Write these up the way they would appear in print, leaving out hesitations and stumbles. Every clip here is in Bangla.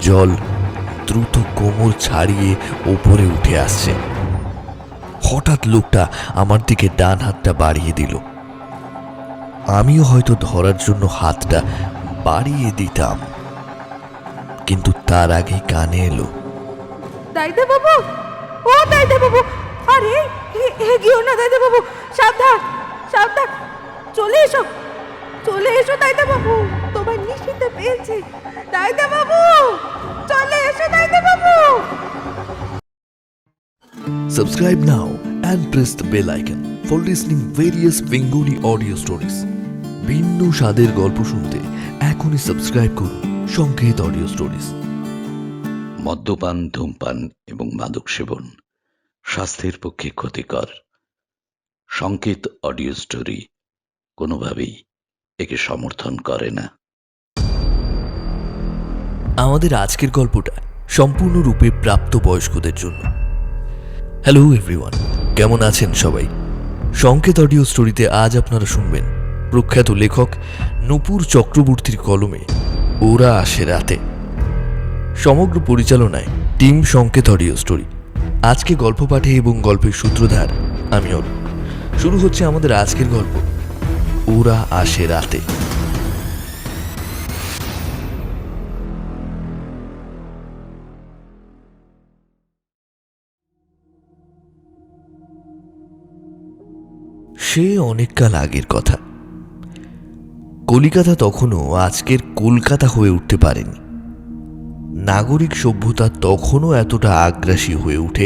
জল দ্রুত কোমর ছাড়িয়ে ওপরে উঠে আসছে। হঠাৎ লোকটা আমার দিকে ডান হাতটা বাড়িয়ে দিল। আমিও হয়তো ধরার জন্য হাতটা বাড়িয়ে দিতাম, কিন্তু তার আগেই কানে এলো, দাইদা বাবু, ও দাইদা বাবু, আরে এগিয়েও না দাইদা বাবু, সাবধান সাবধান, চলে এসো চলে এসো দাইদা বাবু, তোমার নিশ্চিন্তে পেয়েছি। দাইদা বাবু, চলে এসো দাইদা বাবু। Subscribe now and press the bell icon for listening various Bengali audio stories. ভিন্ন স্বাদের গল্প শুনতে এখনই সাবস্ক্রাইব করুন সংকেত অডিও স্টোরিজ। মদ্যপান, ধূমপান এবং মাদক সেবন স্বাস্থ্যের পক্ষে ক্ষতিকর। সংকেত অডিও স্টোরি কোনোভাবেই একে সমর্থন করে না। আমাদের আজকের গল্পটা সম্পূর্ণরূপে প্রাপ্তবয়স্কদের জন্য। হ্যালো এভরিওয়ান, কেমন আছেন সবাই? সংকেত অডিও স্টোরিতে আজ আপনারা শুনবেন প্রখ্যাত লেখক নূপুর চক্রবর্তীর কলমে ওরা আসে রাতে। সমগ্র পরিচালনায় টিম সংকেত অডিও স্টোরি। আজকে গল্প পাঠে এবং গল্পের সূত্রধার আমি অরুণ। শুরু হচ্ছে আমাদের আজকের গল্প, ওরা আসে রাতে। সে অনেককাল আগের কথা। কলিকাতা তখনও আজকের কলকাতা হয়ে উঠতে পারেনি। নাগরিক সভ্যতা তখনও এতটা আগ্রাসী হয়ে উঠে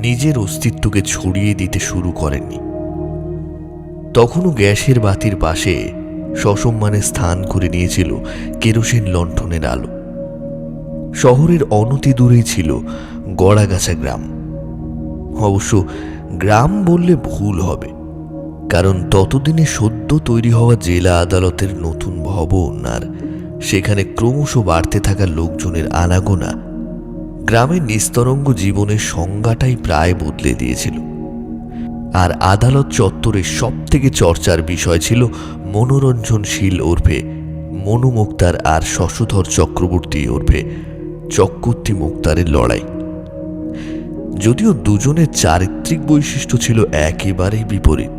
নিজের অস্তিত্বকে ছড়িয়ে দিতে শুরু করেননি। তখনও গ্যাসের বাতির পাশে সসম্মানে স্থান করে নিয়েছিল কেরোসিন লণ্ঠনের আলো। শহরের অনতি দূরেই ছিল গড়াগাছা গ্রাম। অবশ্য গ্রাম বললে ভুল হবে, কারণ ততদিনে সদ্য তৈরি হওয়া জেলা আদালতের নতুন ভবন আর সেখানে ক্রমশ বাড়তে থাকা লোকজনের আনাগোনা গ্রামের নিস্তরঙ্গ জীবনের সংজ্ঞাটাই প্রায় বদলে দিয়েছিল। আর আদালত চত্বরের সব থেকে চর্চার বিষয় ছিল মনোরঞ্জনশীল ওরফে মনু মুক্তার আর শশধর চক্রবর্তী ওরফে চক্রবর্তী মুক্তারের লড়াই। যদিও দুজনের চারিত্রিক বৈশিষ্ট্য ছিল একেবারেই বিপরীত।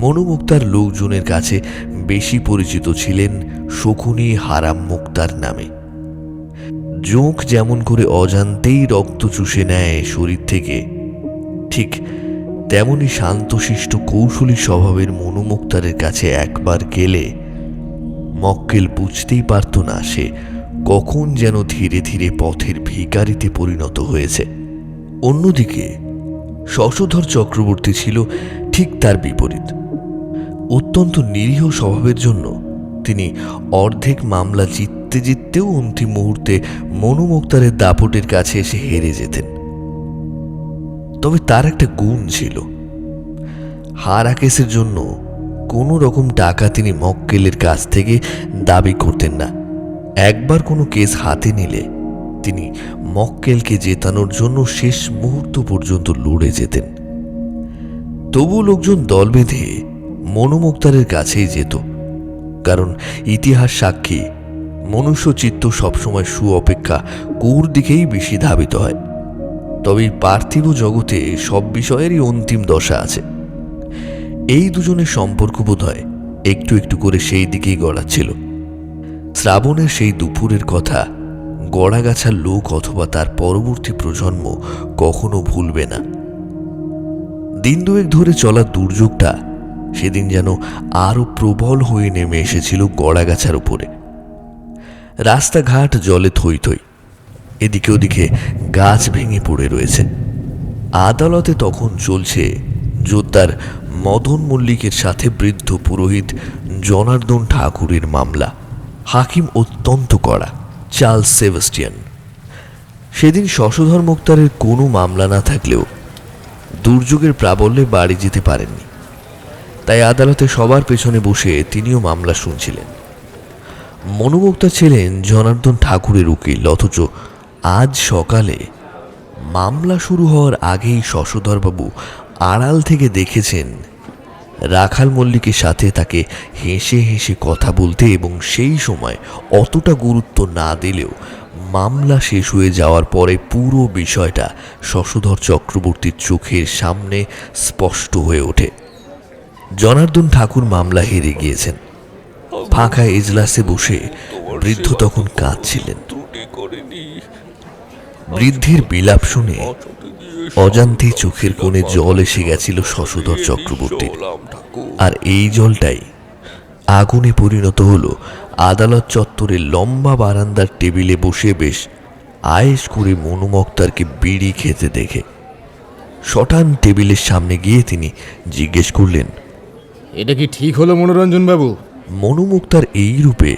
মনু মুক্তার লোকজনের কাছে বেশি পরিচিত ছিলেন শকুনি হারাম মুক্তার নামে। জোঁক যেমন করে অজান্তেই রক্ত চুষে নেয় শরীর থেকে, ঠিক তেমনি শান্তশিষ্ট কৌশলী স্বভাবের মনু মুক্তারের কাছে একবার গেলে মক্কেল বুঝতেই পারত না সে কখন যেন ধীরে ধীরে পথের ভিখারিতে পরিণত হয়েছে। অন্যদিকে শশধর চক্রবর্তী ছিল ঠিক তার বিপরীত। অত্যন্ত নিরীহ স্বভাবের জন্য তিনি অর্ধেক মামলা জিততে জিততেও অন্তিম মুহূর্তে মনু মুক্তারের দাপটের কাছে এসে হেরে যেতেন। তবে তার একটা গুণ ছিল, হারা কেসের জন্য কোনো রকম টাকা তিনি মক্কেলের কাছ থেকে দাবি করতেন না। একবার কোনো কেস হাতে নিলে তিনি মক্কেলকে জেতানোর জন্য শেষ মুহূর্ত পর্যন্ত লড়ে যেতেন। তবু লোকজন দল বেঁধে মনু মুক্তারের কাছেই যেত, কারণ ইতিহাস সাক্ষী মনুষ্য চিত্ত সবসময় সু অপেক্ষা কুর দিকেই বেশি ধাবিত হয়। তবে পার্থিব জগতে সব বিষয়েরই অন্তিম দশা আছে। এই দুজনের সম্পর্ক বোধ হয় একটু একটু করে সেই দিকেই গড়াচ্ছিল। শ্রাবণের সেই দুপুরের কথা গড়াগাছার লোক অথবা তার পরবর্তী প্রজন্ম কখনো ভুলবে না। দিন দুয়েক ধরে চলা দুর্যোগটা সেদিন যেন আরো প্রবল হয়ে নেমে এসেছিল গড়াগাছার উপরে। রাস্তাঘাট জলে থই থই, এদিকে ওদিকে গাছ ভেঙে পড়ে রয়েছে। আদালতে তখন চলছে জোরদার মদন মল্লিকের সাথে বৃদ্ধ পুরোহিত জনার্দন ঠাকুরের মামলা। হাকিম অত্যন্ত কড়া, চার্লস সেবাস্টিয়ান। সেদিন শশধর মুক্তারের কোনো মামলা না থাকলেও দুর্যোগের প্রাবল্যে বাড়ি যেতে পারেননি, তাই আদালতে সবার পেছনে বসে তিনিও মামলা শুনছিলেন। মনু মুক্তা ছিলেন জনার্দন ঠাকুরের উকিল, অথচ আজ সকালে মামলা শুরু হওয়ার আগেই শশধরবাবু আড়াল থেকে দেখেছেন রাখাল মল্লিকের সাথে তাকে হেসে হেসে কথা বলতে, এবং সেই সময় অতটা গুরুত্ব না দিলেও মামলা শেষ হয়ে যাওয়ার পরে পুরো বিষয়টা শশধর চক্রবর্তীর চোখের সামনে স্পষ্ট হয়ে ওঠে। জনার্দন ঠাকুর মামলা হেরে গিয়েছেন। ফাঁকা এজলাসে বসে বৃদ্ধ তখন কাঁদছিলেন। বৃদ্ধির বিলাপ শুনে অজান্তেই চোখের কোণে জল এসে গেছিল শশধর চক্রবর্তীর। আর এই জলটাই আগুনে পরিণত হলো আদালত চত্বরের লম্বা বারান্দার টেবিলে বসে বেশ আয়েশ করে মনু মুক্তারকে বিড়ি খেতে দেখে শটান টেবিলের সামনে গিয়ে তিনি জিজ্ঞেস করলেন, এটা কি ঠিক হলো মনোরঞ্জন বাবু? মনু মুক্তার এই রূপে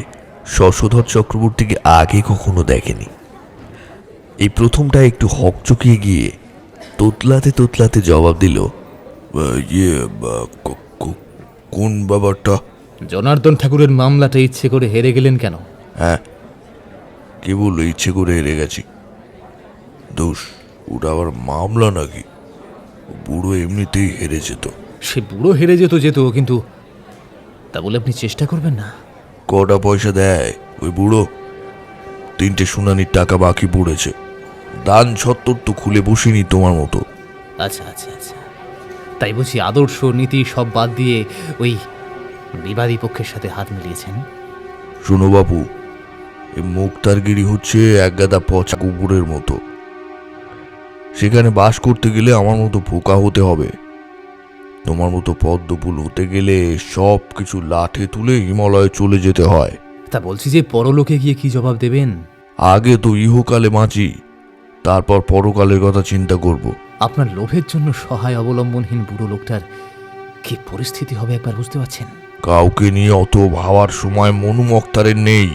শশধর চক্রবর্তীকে আগে কখনো দেখেনি। এই প্রথমটা একটু হকচকিয়ে গিয়ে তোতলাতে তোতলাতে জবাব দিল, কোন ব্যাপারটা? জনার্দন ঠাকুরের মামলাটা ইচ্ছে করে হেরে গেলেন কেন? হ্যাঁ, কে বললো ইচ্ছে করে হেরে গেছি? দোষ, ওটা আবার মামলা নাকি? বুড়ো এমনিতেই হেরে যেত। সে বুড়ো হেরে যেত কিন্তু তা বলে আপনি চেষ্টা করবেন না? কটা পয়সা দেয় ওই বুড়ো? 3টে শুনানির টাকা বাকি পড়েছে। দান সত্তর তো খুলে বসিনি তোমার মতো। আচ্ছা আচ্ছা আচ্ছা, তাই বুঝি আদর্শ নীতি সব বাদ দিয়ে ওই বিবাদী পক্ষের সাথে হাত মিলিয়েছেন? শোনো বাপু, এই মুক্তারগিরি হচ্ছে একগাদা পচা কুকুরের মতো। সেখানে বাস করতে গেলে আমার মতো পোকা হতে হবে। তোমার মতো পদ্মফুল হতে গেলে সব কিছু লাঠে তুলে হিমালয়ে চলে যেতে হয়। তা বলছি যে পরলোকে গিয়ে কি জবাব দেবেন? আগে তো ইহকালে বাঁচি, তারপর পরকালের কথা চিন্তা করব। আপনার লোভের জন্য সহায় অবলম্বনহীন বুড়ো লোকটার কি পরিস্থিতি হবে একবার বুঝতে পারছেন? কাউকে নিয়ে অত ভাবার সময় মনু মুক্তারের নেই।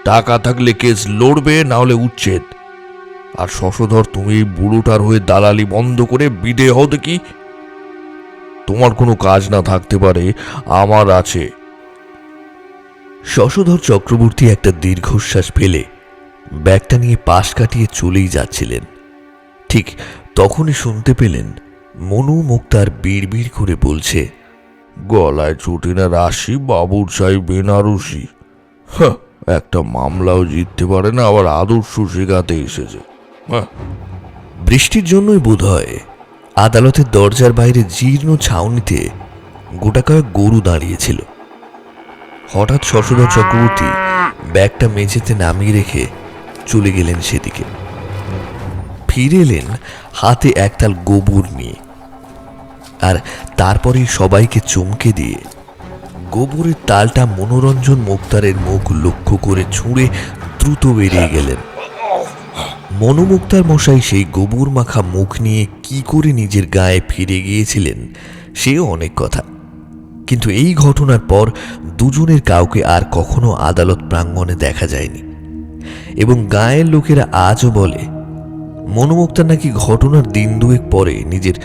টাকা থাকলে কেস লড়বে, না হলে উচ্ছেদ। আর শশধর, তুমি এই বুড়োটার হয়ে দালালি বন্ধ করে বিদে হও দেখি। তোমার কোনো কাজ না থাকতে পারে, আমার আছে। শশধর চক্রবর্তী একটা দীর্ঘশ্বাস ফেলে ব্যাগটা নিয়ে পাশ কাটিয়ে চলেই যাচ্ছিলেন। ঠিক তখনই শুনতে পেলেন মনু মুক্তার বিড়বিড় করে বলছে, গলায় চটি না রাশি, বাবুর চাই বেনারসি। একটা মামলাও জিততে পারে না, আবার আদর্শ শেখাতে এসেছে। বৃষ্টির জন্যই বোধ হয় আদালতের দরজার বাইরে জীর্ণ ছাউনিতে গোটাকয়েক গরু দাঁড়িয়েছিল। হঠাৎ শশধর চক্রবর্তী ব্যাগটা মেঝেতে নামিয়ে রেখে চলে গেলেন সেদিকে। ফিরে এলেন হাতে একতাল গোবর নিয়ে, আর তারপরেই সবাইকে চমকে দিয়ে গোবরের তালটা মনোরঞ্জন মুক্তারের মুখ লক্ষ্য করে ছুঁড়ে দ্রুত বেরিয়ে গেলেন। মনু মুক্তার মশাই সেই গোবর মাখা মুখ নিয়ে কি করে নিজের গায়ে ফিরে গিয়েছিলেন সেও অনেক কথা, কিন্তু এই ঘটনার পর দুজনের কাউকে আর কখনো আদালত প্রাঙ্গণে দেখা যায়নি। এবং গায়ের লোকেরা আজও বলে মনু মুক্তার নাকি ঘটনার দিন দুয়েক পরে নিজের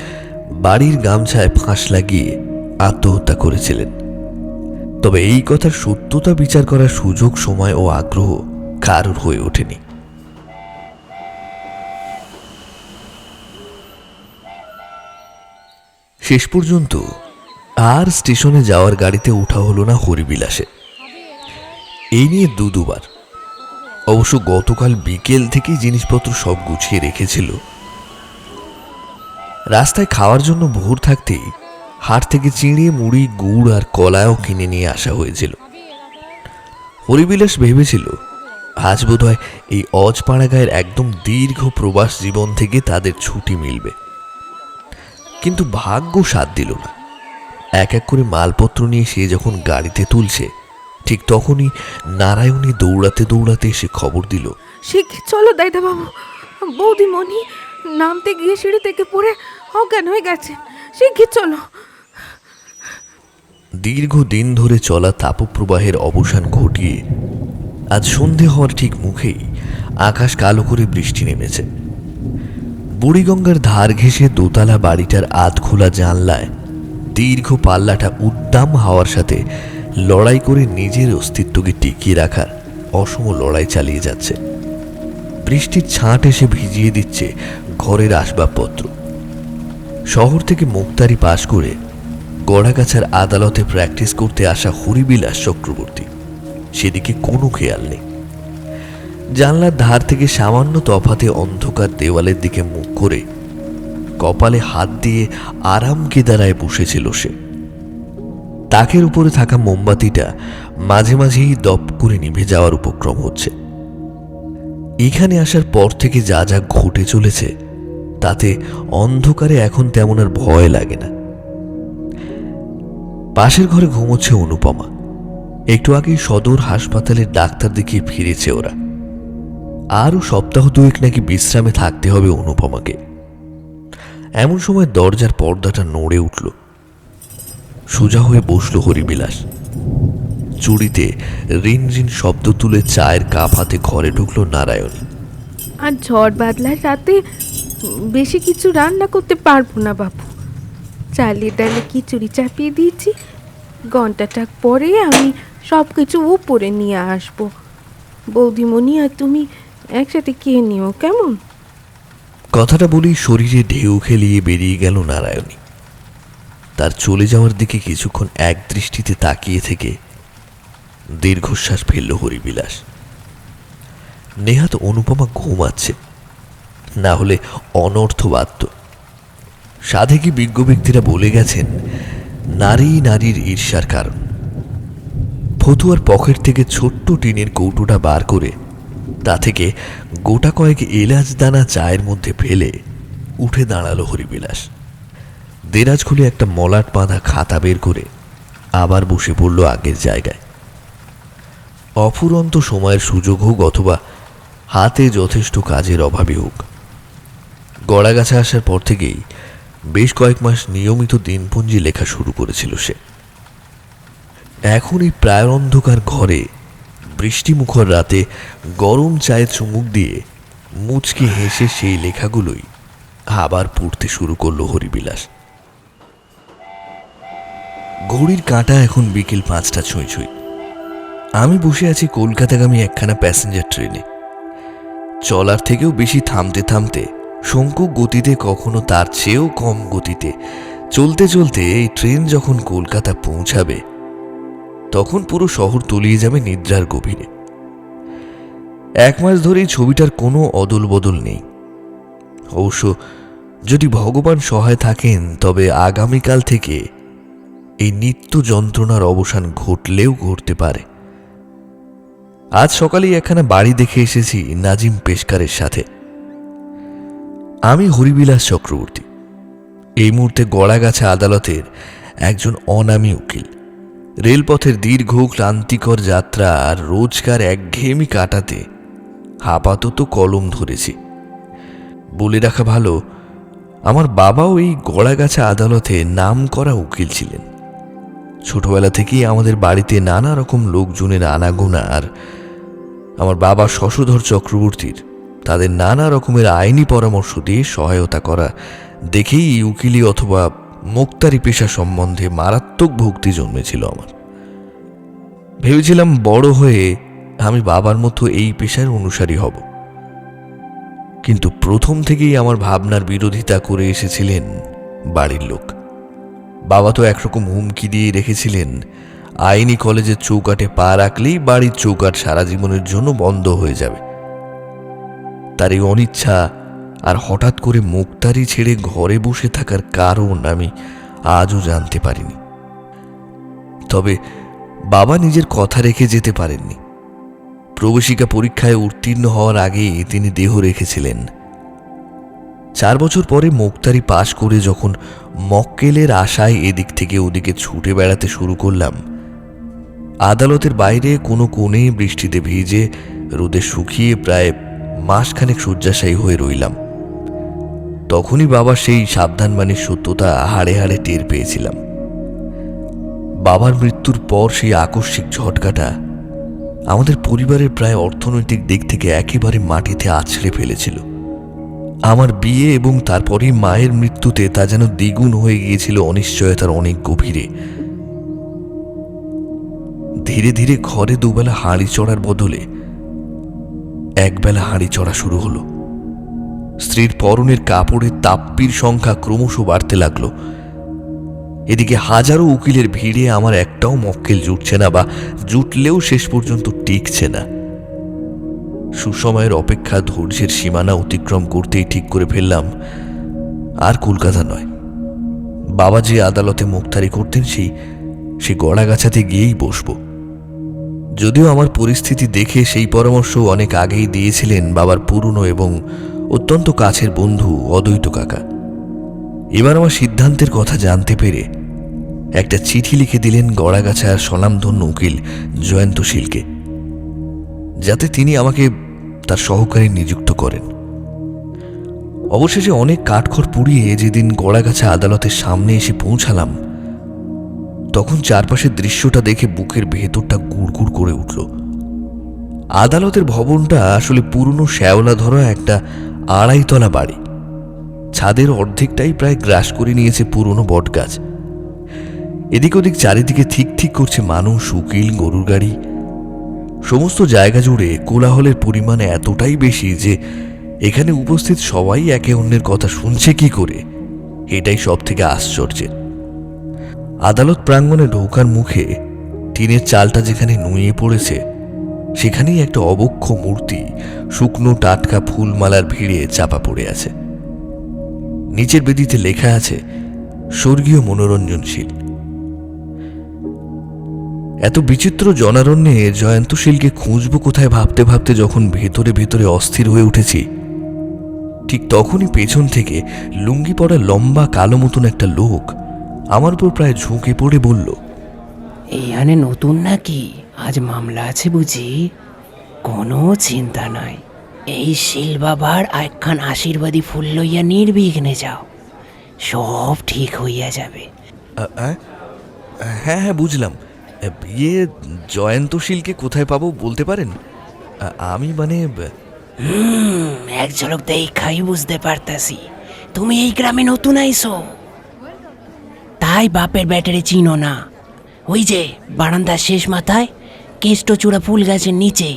বাড়ির গামছায় ফাঁস লাগিয়ে আত্মহত্যা করেছিলেন। তবে এই কথার সত্যতা বিচার করার সুযোগ, সময় ও আগ্রহ কারোর হয়ে ওঠেনি। শেষ পর্যন্ত আর স্টেশনে যাওয়ার গাড়িতে ওঠা হলো না হরিবিলাসে। এই নিয়ে দুবার, অবশ্য গতকাল বিকেল থেকেই জিনিসপত্র সব গুছিয়ে রেখেছিল। রাস্তায় খাওয়ার জন্য ভোর থাকতেই হাট থেকে চিঁড়ে, মুড়ি, গুড় আর কলাও কিনে নিয়ে আসা হয়েছিল। হরিবিলাস ভেবেছিল আজ বোধহয় এই অজপাড়া গায়ের একদম দীর্ঘ প্রবাস জীবন থেকে তাদের ছুটি মিলবে, কিন্তু ভাগ্য সাথ দিল না। এক এক করে মালপত্র নিয়ে সে যখন গাড়িতে তুলছে, ঠিক তখনই নারায়ণী দৌড়াতে দৌড়াতে এসে খবর দিল, শিগগির চলো দাইদা বাবু, বৌদিমণি নামতে গিয়ে সিঁড়ি থেকে পড়ে অজ্ঞান হয়ে গেছে। শিগগির চলো। দীর্ঘদিন ধরে চলা তাপপ্রবাহের অবসান ঘটিয়ে আজ সন্ধে হওয়ার ঠিক মুখেই আকাশ কালো করে বৃষ্টি নেমেছে। বুড়িগঙ্গার ধার ঘেঁষে দোতলা বাড়িটার আধ খোলা জানলায় দীর্ঘ পাল্লাটা উদ্দাম হাওয়ার সাথে লড়াই করে নিজের অস্তিত্বকে টিকিয়ে রাখার অসম লড়াই চালিয়ে যাচ্ছে। বৃষ্টির ছাঁট এসে ভিজিয়ে দিচ্ছে ঘরের আসবাবপত্র। শহর থেকে মুক্তারি পাশ করে গড়াগাছার আদালতে প্র্যাকটিস করতে আসা হরিবিলাস চক্রবর্তী সেদিকে কোনো খেয়াল নেই। জানলার ধার থেকে সামান্য তফাতে অন্ধকার দেওয়ালের দিকে মুখ করে কপালে হাত দিয়ে আরাম কেদারায় বসেছিল সে। তাকের উপরে থাকা মোমবাতিটা মাঝে মাঝেই দপ করে নিভে যাওয়ার উপক্রম হচ্ছে। এখানে আসার পর থেকে যা যা ঘটে চলেছে তাতে অন্ধকারে এখন তেমন আর ভয় লাগে না। পাশের ঘরে ঘুমোচ্ছে অনুপমা। একটু আগেই সদর হাসপাতালের ডাক্তার দেখিয়ে ফিরেছে ওরা। আরও সপ্তাহ দুয়েক নাকি বিশ্রামে থাকতে হবে অনুপমাকে। এমন সময় দরজার পর্দাটা নড়ে উঠল। সোজা হয়ে বসল হরিবিলাস। চুড়িতে রিন রিন শব্দ তুলে চায়ের কাপ হাতে ঘরে ঢুকলো নারায়ণী। আর ঝড় বাদলার রাতে বেশি কিছু রান্না করতে পারবো না বাবু। চালের ডালে খিচুড়ি চাপিয়ে দিয়েছি, ঘন্টাটা পরে আমি সব কিছু উপরে নিয়ে আসবো। বৌদিমণি আর তুমি একসাথে খেয়ে নিও, কেমন? কথাটা বলেই শরীরে ঢেউ খেলিয়ে বেরিয়ে গেল নারায়ণী। তার চলে যাওয়ার দিকে কিছুক্ষণ এক দৃষ্টিতে তাকিয়ে থেকে দীর্ঘশ্বাস ফেলল হরিবিলাস। নেহাত অনুপমা ঘুমাচ্ছে, না হলে অনর্থবাদ্য। সাধে কি বিজ্ঞ ব্যক্তিরা বলে গেছেন, নারী নারীর ঈর্ষার কারণ। ফতুয়ার পকেট থেকে ছোট্ট টিনের কৌটোটা বার করে তা থেকে গোটা কয়েক এলাচ দানা চায়ের মধ্যে ফেলে উঠে দাঁড়ালো হরিবিলাস। দেরাজ খুলে একটা মলাট বাঁধা খাতা বের করে আবার বসে পড়ল আগের জায়গায়। অফুরন্ত সময়ের সুযোগ হোক অথবা হাতে যথেষ্ট কাজের অভাবে হোক, গড়াগাছা আসার পর থেকেই বেশ কয়েক মাস নিয়মিত দিনপঞ্জি লেখা শুরু করেছিল সে। এখন এই প্রায় অন্ধকার ঘরে বৃষ্টিমুখর রাতে গরম চায়ে চুমুক দিয়ে মুচকি হেসে সেই লেখাগুলোই আবার পড়তে শুরু করলো হরিবিলাস। ঘড়ির কাঁটা এখন বিকেল 5টা ছুঁই ছুঁই। আমি বসে আছি কলকাতাগামী একখানা প্যাসেঞ্জার ট্রেনে। চলার থেকেও বেশি থামতে থামতে, শঙ্কু গতিতে, কখনো তার চেয়েও কম গতিতে চলতে চলতে এই ট্রেন যখন কলকাতা পৌঁছাবে তখন পুরো শহর তলিয়ে যাবে নিদ্রার গভীরে। 1 মাস ধরেই ছবিটার কোনো অদল বদল নেই। অবশ্য যদি ভগবান সহায় থাকেন তবে আগামীকাল থেকে এই নিত্য যন্ত্রণার অবসান ঘটলেও ঘটতে পারে। আজ সকালেই একখানা বাড়ি দেখে এসেছি নাজিম পেশকারের সাথে। আমি হরিবিলাস চক্রবর্তী, এই মুহূর্তে গড়াগাছা আদালতের একজন অনামী উকিল। রেলপথের দীর্ঘ ক্লান্তিকর যাত্রা আর রোজকার একঘেয়েমি কাটাতে আপাতত কলম ধরেছি। বলে রাখা ভালো, আমার বাবাও এই গড়াগাছা আদালতে নাম করা উকিল ছিলেন। ছোটবেলা থেকেই আমাদের বাড়িতে নানা রকম লোকজনের আনাগোনা, আর আমার বাবা শশধর চক্রবর্তীর তাদের নানা রকমের আইনি পরামর্শ দিয়ে সহায়তা করা দেখেই উকিলি অথবা মোক্তারি পেশা সম্বন্ধে মারাত্মক ভক্তি জন্মেছিল আমার। ভেবেছিলাম বড় হয়ে আমি বাবার মতো এই পেশার অনুসারী হব, কিন্তু প্রথম থেকেই আমার ভাবনার বিরোধিতা করে এসেছিলেন বাড়ির লোক। বাবা তো একরকম হুমকি দিয়ে রেখেছিলেন, আইনি কলেজের চৌকাঠে পা রাখলেই বাড়ির চৌকাঠ সারা জীবনের জন্য বন্ধ হয়ে যাবে। তার এই অনিচ্ছা আর হঠাৎ করে মুক্তারি ছেড়ে ঘরে বসে থাকার কারণ আমি আজও জানতে পারিনি। তবে বাবা নিজের কথা রেখে যেতে পারেননি। প্রবেশিকা পরীক্ষায় উত্তীর্ণ হওয়ার আগেই তিনি দেহ রেখেছিলেন। 4 বছর পরে মুক্তারি পাশ করে যখন মক্কেলের আশায় এদিক থেকে ওদিকে ছুটে বেড়াতে শুরু করলাম, আদালতের বাইরে কোনো কোণে বৃষ্টিতে ভিজে রোদে শুকিয়ে প্রায় মাসখানেক শয্যাশায়ী হয়ে রইলাম। তখনই বাবার সেই সাবধানবাণীর সত্যতা হাড়ে হাড়ে টের পেয়েছিলাম। বাবার মৃত্যুর পর সেই আকস্মিক ঝটকাটা আমাদের পরিবারের প্রায় অর্থনৈতিক দিক থেকে একেবারে মাটিতে আছড়ে ফেলেছিল। আমার বিয়ে এবং তারপরেই মায়ের মৃত্যুতে তা যেন দ্বিগুণ হয়ে গিয়েছিল অনিশ্চয়তার অনেক গভীরে। ধীরে ধীরে ঘরে দুবেলা হাঁড়ি চড়ার বদলে একবেলা হাঁড়ি চড়া শুরু হলো। স্ত্রীর পরনের কাপড়ের তাপ্পির সংখ্যা ক্রমশ বাড়তে লাগলো। এদিকে হাজারো উকিলের ভিড়ে আমার একটাও মক্কেল জুটছে না, বা জুটলেও শেষ পর্যন্ত টিকছে না। সুসময়ের অপেক্ষা ধৈর্যের সীমানা অতিক্রম করতেই ঠিক করে ফেললাম আর কলকাতা নয়, বাবা যে আদালতে মুখতারি করতেন সেই গড়াগাছাতে গিয়েই বসব। যদিও আমার পরিস্থিতি দেখে সেই পরামর্শ অনেক আগেই দিয়েছিলেন বাবার পুরনো এবং অত্যন্ত কাছের বন্ধু অদ্বৈত কাকা। এবার আমার সিদ্ধান্তের কথা জানতে পেরে একটা চিঠি লিখে দিলেন গড়াগাছার স্বনামধন্য উকিল জয়ন্তশীলকে, যাতে তিনি আমাকে তার সহকারী নিযুক্ত করেন। অবশেষে অনেক কাঠখড় পুড়িয়ে যেদিন গড়াগাছা আদালতের সামনে এসে পৌঁছালাম, তখন চারপাশের দৃশ্যটা দেখে বুকের ভেতরটা গুড়গুড় করে উঠল। আদালতের ভবনটা আসলে পুরনো শ্যাওলা ধরা একটা আড়াইতলা বাড়ি। ছাদের অর্ধেকটাই প্রায় গ্রাস করে নিয়েছে পুরনো বটগাছ। এদিক ওদিক চারিদিকে ঠিক ঠিক করছে মানুষ, উকিল, গরুর গাড়ি। সমস্ত জায়গা জুড়ে কোলাহলের পরিমাণ এতটাই বেশি যে এখানে উপস্থিত সবাই একে অন্যের কথা শুনছে কি করে, এটাই সব থেকে আশ্চর্যের। আদালত প্রাঙ্গণে ঢোকার মুখে টিনের চালটা যেখানে নুয়ে পড়েছে, সেখানেই একটা অবক্ষ মূর্তি শুকনো টাটকা ফুলমালার ভিড়ে চাপা পড়ে আছে। নিচের বেদিতে লেখা আছে স্বর্গীয় মনোরঞ্জনশীল। এত বিচিত্র জনারণ্যে জয়ন্তশীলকে খুঁজব কোথায় ভাবতে ভাবতে যখন ভেতরে ভেতরে অস্থির হয়ে উঠেছি, ঠিক তখনই পেছন থেকে লুঙ্গি পরা লম্বা কালো মতন একটা লোক আমার উপর প্রায় ঝুঁকে পড়ে বলল, এইখানে নতুন নাকি? আজ মামলা আছে বুঝি? কোনো চিন্তা নাই, এই শিল বাবার একখান আশীর্বাদী ফুল লইয়া নির্বিঘ্নে যাও, সব ঠিক হইয়া যাবে। হ্যাঁ হ্যাঁ বুঝলাম। ইয়ে, জয়ন্তশীলকে কোথায় পাবো বলতে পারেন? আমি মানে এক ঝলক দেখাই বুঝতে পারতাছি তুমি এই গ্রামে নতুন আইছো, তাই বাপের ব্যাটারে চিনো না। ওই যে বারান্দার শেষ মাথায় কেষ্টচূড়া ফুল গাছের নিচে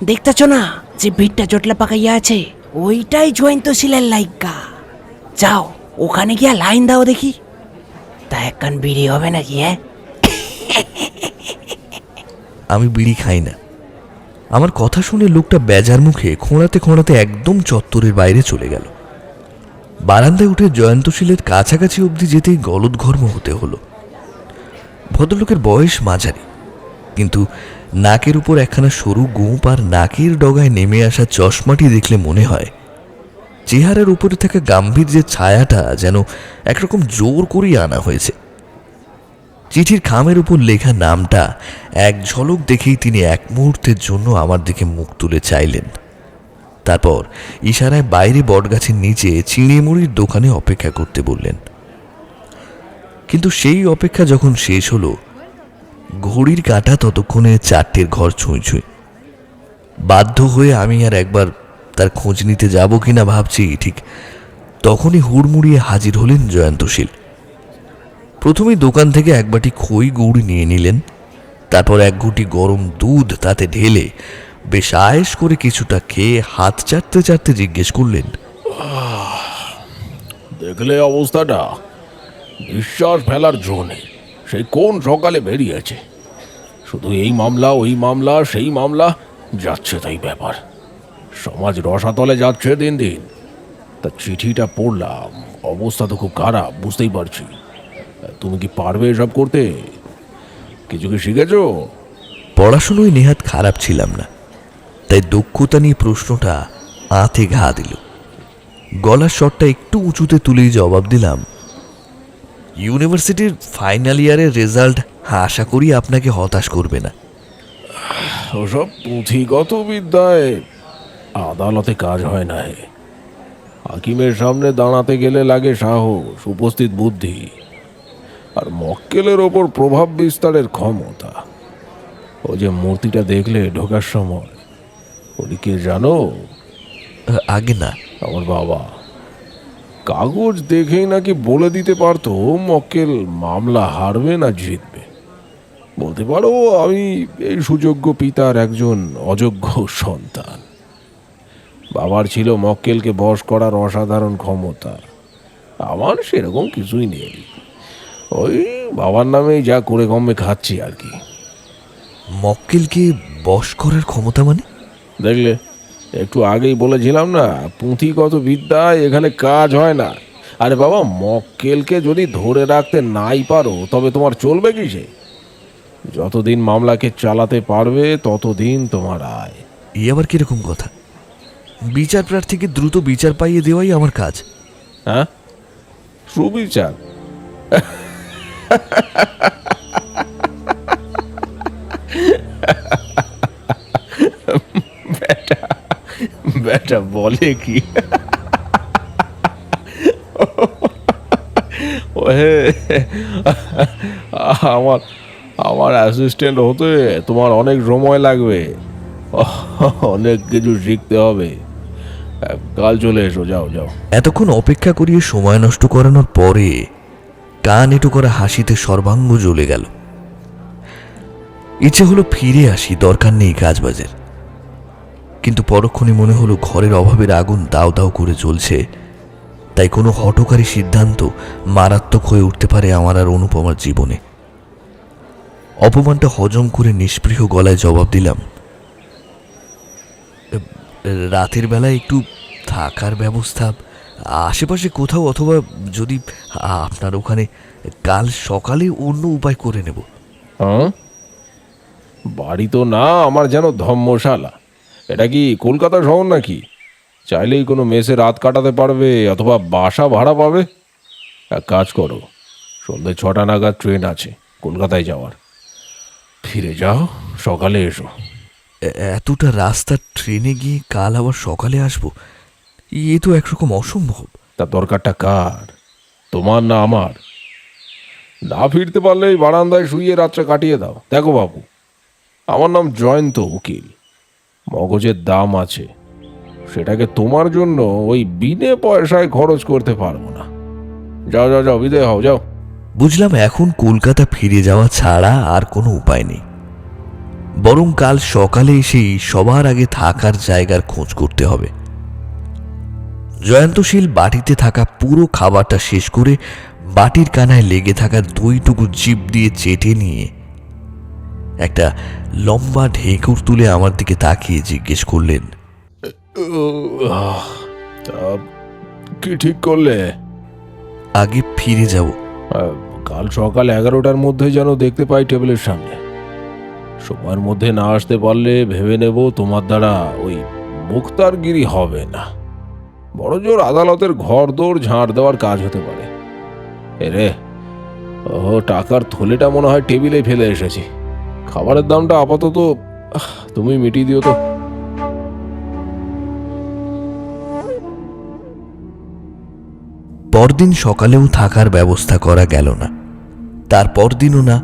দেখতেছ না যে ভিড়টা জটলা পাকাইয়া আছে, ওইটাই জয়ন্তশীলের লাইকা। যাও ওখানে গিয়া লাইন দাও দেখি। তা একখান বিড়ি হবে নাকি? হ্যাঁ, আমি বিড়ি খাই না। আমার কথা শুনে লোকটা বেজার মুখে খোঁড়াতে খোঁড়াতে একদম চত্বরের বাইরে চলে গেল। বারান্দায় উঠে জয়ন্তশীলের কাছাকাছি অবধি যেতেই গলদঘর্ম হতে হলো। ভদ্রলোকের বয়স মাঝারি, কিন্তু নাকের উপর একখানা সরু গোঁপ আর নাকের ডগায় নেমে আসা চশমাটি দেখলে মনে হয় চেহারার উপরে থাকা গাম্ভীর্যের ছায়াটা যেন একরকম জোর করিয়ে আনা হয়েছে। চিঠির খামের উপর লেখা নামটা এক ঝলক দেখেই তিনি এক মুহূর্তের জন্য আমার দিকে মুখ তুলে চাইলেন। তারপর ইশারায় বাইরে বটগাছের নিচে চিঁড়েমুড়ির দোকানে অপেক্ষা করতে বললেন। কিন্তু সেই অপেক্ষা যখন শেষ হলো, ঘড়ির কাঁটা ততক্ষণে 4টের ঘর ছুঁই ছুঁই। বাধ্য হয়ে আমি আর একবার তার খোঁজ নিতে যাব কিনা ভাবছি, ঠিক তখনই হুড়মুড়িয়ে হাজির হলেন জয়ন্তশীল। প্রথমেই দোকান থেকে এক বাটি খই গুড় নিয়ে নিলেন, তারপর এক ঘুঁটি গরম দুধ তাতে ঢেলে বেশ আয়েশ করে কিছুটা খেয়ে হাত চাটতে চাটতে জিজ্ঞেস করলেন, দেখলে অবস্থাটা? নিঃশ্বাস ফেলার জো নেই। সেই কোন সকালে বেরিয়েছে, শুধু এই মামলা ওই মামলা সেই মামলা, যাচ্ছে তাই ব্যাপার। সমাজ রসাতলে যাচ্ছে দিন দিন। তা চিঠিটা পড়লাম, অবস্থা তো খুব খারাপ, বুঝতেই পারছি। তুমি কি পারবে এসব করতে? কিছু কি শিখেছো? পড়াশুনোয় নেহাত খারাপ ছিলাম না, তাই দক্ষতা নিয়ে প্রশ্নটা আঁতে ঘা দিল। গলার স্বরটা একটু উঁচুতে তুলেই জবাব দিলাম, ইউনিভার্সিটির ফাইনাল ইয়ারের রেজাল্ট আশা করি আপনাকে হতাশ করবে না। ওসব পুঁথিগত বিদ্যায় আদালতে কাজ হয় না হে। হাকিমের সামনে দাঁড়াতে গেলে লাগে সাহস, উপস্থিত বুদ্ধি আর মক্কেলের ওপর প্রভাব বিস্তারের ক্ষমতা। ও যে মূর্তিটা দেখলে ঢোকার সময়, উনি কে জানো? আগে না। আমার বাবা। কাগজ দেখেই নাকি বলে দিতে পারতো মক্কেল মামলা হারবে না জিতবে। বলতে পারো আমি এই সুযোগ্য পিতার একজন অযোগ্য সন্তান। বাবার ছিল মক্কেলকে বশ করার অসাধারণ ক্ষমতা, আমার সেরকম কিছুই নেই। ওই বাবার নামেই যা করে কমে খাচ্ছি আর কি। মক্কেলকে বশ করার ক্ষমতা মানে? দেখলে একটু আগেই বলেছিলাম না, পুঁথিগত বিদ্যায় এখানে কাজ হয় না। আরে বাবা, মক্কেলকে যদি ধরে রাখতে নাই পারো তবে তোমার চলবে কিসে? যতদিন মামলাকে চালাতে পারবে ততদিন তোমার আয়। এই আবার কিরকম কথা? বিচার প্রার্থীকে দ্রুত বিচার পাইয়ে দেওয়াই আমার কাজ। হ্যাঁ, সুবিচার? বেটা বেটা বলে কি? ওহে, আমার আমার অ্যাসিস্ট্যান্ট হতে তোমার অনেক সময় লাগবে, অনেক কিছু শিখতে হবে। কাল চলে এসো, যাও যাও। এতক্ষণ অপেক্ষা করিয়ে সময় নষ্ট করানোর পরে কান এঁটো করা হাসিতে সর্বাঙ্গ জ্বলে গেল। ইচ্ছে হলো ফিরে আসি, দরকার নেই কাজবাজের। কিন্তু পরক্ষণে মনে হলো ঘরের অভাবের আগুন দাও দাও করে জ্বলছে, তাই কোনো হঠকারী সিদ্ধান্ত মারাত্মক হয়ে উঠতে পারে আমার আর অনুপমার জীবনে। অপমানটা হজম করে নিষ্পৃহ গলায় জবাব দিলাম, রাতের বেলায় একটু থাকার ব্যবস্থা আশেপাশে কোথাও, অথবা যদি আপনার ওখানে কাল সকালে অন্য উপায় করে নেব। হ্যাঁ, বাড়ি তো না আমার, যেন ধর্মশালা। এটা কি কলকাতা শহর নাকি? চাইলেই কোনো মেসে রাত কাটাতে পারবে অথবা বাসা ভাড়া পাবে। এক কাজ করো, সন্ধ্যে 6টা নাগাদ ট্রেন আছে কলকাতায় যাওয়ার, ফিরে যাও, সকালে এসো। এতটা রাস্তা ট্রেনে গিয়ে কাল আবার সকালে আসবো, এ তো একরকম অসম্ভব। তার দরকারটা কার, তোমার না আমার? না ফিরতে পারলে এই বারান্দায় শুয়ে রাতটা কাটিয়ে দাও। দেখো বাবু, আমার নাম জয়ন্ত উকিল, মগজের দাম আছে, সেটাকে তোমার জন্য ওই বিনে পয়সায় খরচ করতে পারবো না। যাও যাও যাও, বিদায় হও, যাও। বুঝলাম এখন কলকাতা ফিরে যাওয়া ছাড়া আর কোনো উপায় নেই, বরং কাল সকালে এসেই সবার আগে থাকার জায়গার খোঁজ করতে হবে। জয়ন্তশীল বাটিতে থাকা পুরো খাবারটা শেষ করে বাটির কানায় লেগে থাকা দইটুকু জিভ দিয়ে চেটে নিয়ে একটা লম্বা ঢেকুর তুলে আমার দিকে তাকিয়ে জিজ্ঞেস করলেন, তা কি ঠিক করলে? আগে ফিরে যাব। কাল সকাল 11টার মধ্যে যেন দেখতে পাই টেবিলের সামনে। সময়ের মধ্যে না আসতে পারলে ভেবে নেব তোমার দ্বারা ওই মুখতারগিরি হবে না, বড় জোর আদালতের ঘর দৌড় ঝাড় দেওয়ার কাজ হতে পারে। এরে, ও টাকার থলেটা মনে হয় টেবিলে ফেলে এসেছি। খাবারের দামটা আপাতত তুমি মিটিয়ে দিও তো। পরদিন সকালেও থাকার ব্যবস্থা করা গেল না, তারপর দিনও না।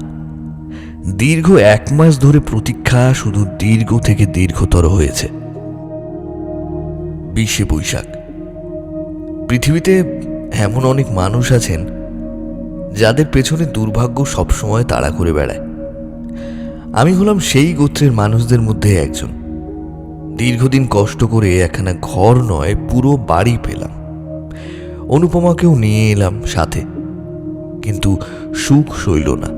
দীর্ঘ 1 মাস ধরে প্রতীক্ষা শুধু দীর্ঘ থেকে দীর্ঘতর হয়েছে। 20শে বৈশাখ। পৃথিবীতে এমন অনেক মানুষ আছেন যাদের পেছনে দুর্ভাগ্য সবসময় তাড়া করে বেড়ায়। আমি হলাম সেই গোত্রের মানুষদের মধ্যে একজন। দীর্ঘদিন কষ্ট করে একখানা ঘর নয়, পুরো বাড়ি পেলাম। অনুপমাকেও নিয়ে এলাম সাথে, কিন্তু সুখ সইল না।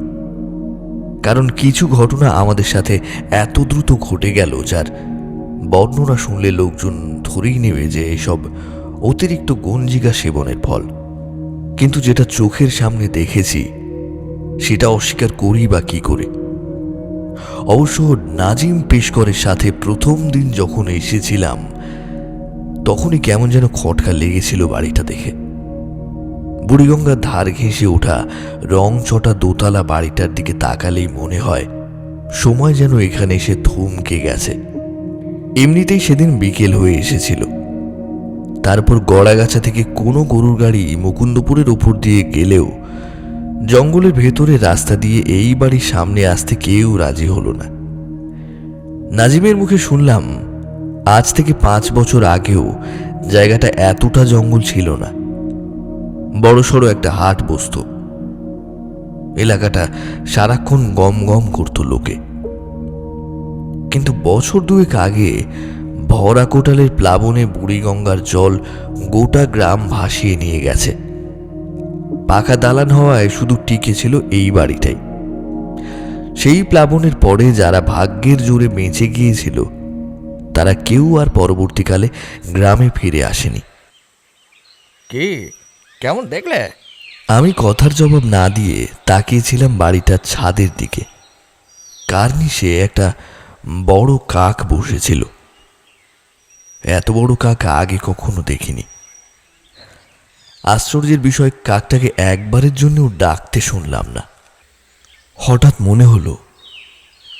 কারণ কিছু ঘটনা আমাদের সাথে এত দ্রুত ঘটে গেল, যার বর্ণনা শুনলে লোকজন ধরেই নেবে যে এসব অতিরিক্ত গঞ্জিকা সেবনের ফল। কিন্তু যেটা চোখের সামনে দেখেছি সেটা অস্বীকার করি বা কি করে। অবশ্য নাজিম পেশকরের সাথে প্রথম দিন যখন এসেছিলাম তখনই কেমন যেন খটকা লেগেছিল বাড়িটা দেখে। বুড়িগঙ্গার ধার ঘেঁষে ওঠা রং চটা দোতলা বাড়িটার দিকে তাকালেই মনে হয় সময় যেন এখানে এসে থমকে গেছে। এমনিতেই সেদিন বিকেল হয়ে এসেছিল। তারপর গড়াগাছা থেকে কোনো গরুর গাড়ি মুকুন্দপুরের ওপর দিয়ে গেলেও জঙ্গলের ভেতরে রাস্তা দিয়ে এই বাড়ির সামনে আসতে কেউ রাজি হলো না। নাজিমের মুখে শুনলাম আজ থেকে 5 বছর আগেও জায়গাটা এতটা জঙ্গল ছিল না, বড়সড় একটা হাট বসত। এলাকাটা সারাক্ষণ গম গম করত লোকে। কিন্তু বছর 2 আগে ভরা কোটালের প্লাবনে বুড়িগঙ্গার জল গোটা গ্রাম ভাসিয়ে নিয়ে গেছে। পাকা দালান হওয়ায় শুধু টিকে ছিল এই বাড়িটাই। সেই প্লাবনের পরে যারা ভাগ্যের জোরে বেঁচে গিয়েছিল তারা কেউ আর পরবর্তীকালে গ্রামে ফিরে আসেনি। কি কেমন দেখলে? আমি কথার জবাব না দিয়ে তাকিয়েছিলাম বাড়িটার ছাদের দিকে। কার্নিশে একটা বড় কাক বসেছিল। এত বড় কাক আগে কখনো দেখিনি। আশ্চর্যের বিষয়, কাকটাকে একবারের জন্যও ডাকতে শুনলাম না। হঠাৎ মনে হলো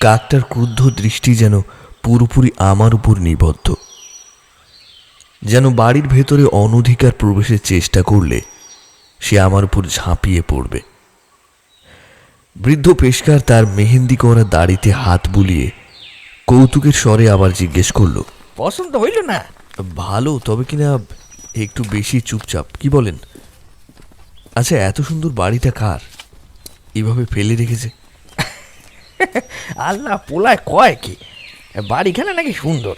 কাকটার ক্রুদ্ধ দৃষ্টি যেন পুরোপুরি আমার উপর নিবদ্ধ, যেন বাড়ির ভেতরে অনধিকার প্রবেশের চেষ্টা করলে সে আমার উপর ঝাঁপিয়ে পড়বে। বৃদ্ধ পেশকার তার মেহেন্দি করা দাড়িতে হাত বুলিয়ে কৌতুকের স্বরে আবার জিজ্ঞেস করলো, পছন্দ হইল না? ভালো, তবে কিনা একটু বেশি চুপচাপ। কি বলেন? আচ্ছা, এত সুন্দর বাড়িটা কার? এভাবে ফেলে রেখেছে? আল্লাহ পোলায় কয় কি, বাড়িখানে নাকি সুন্দর।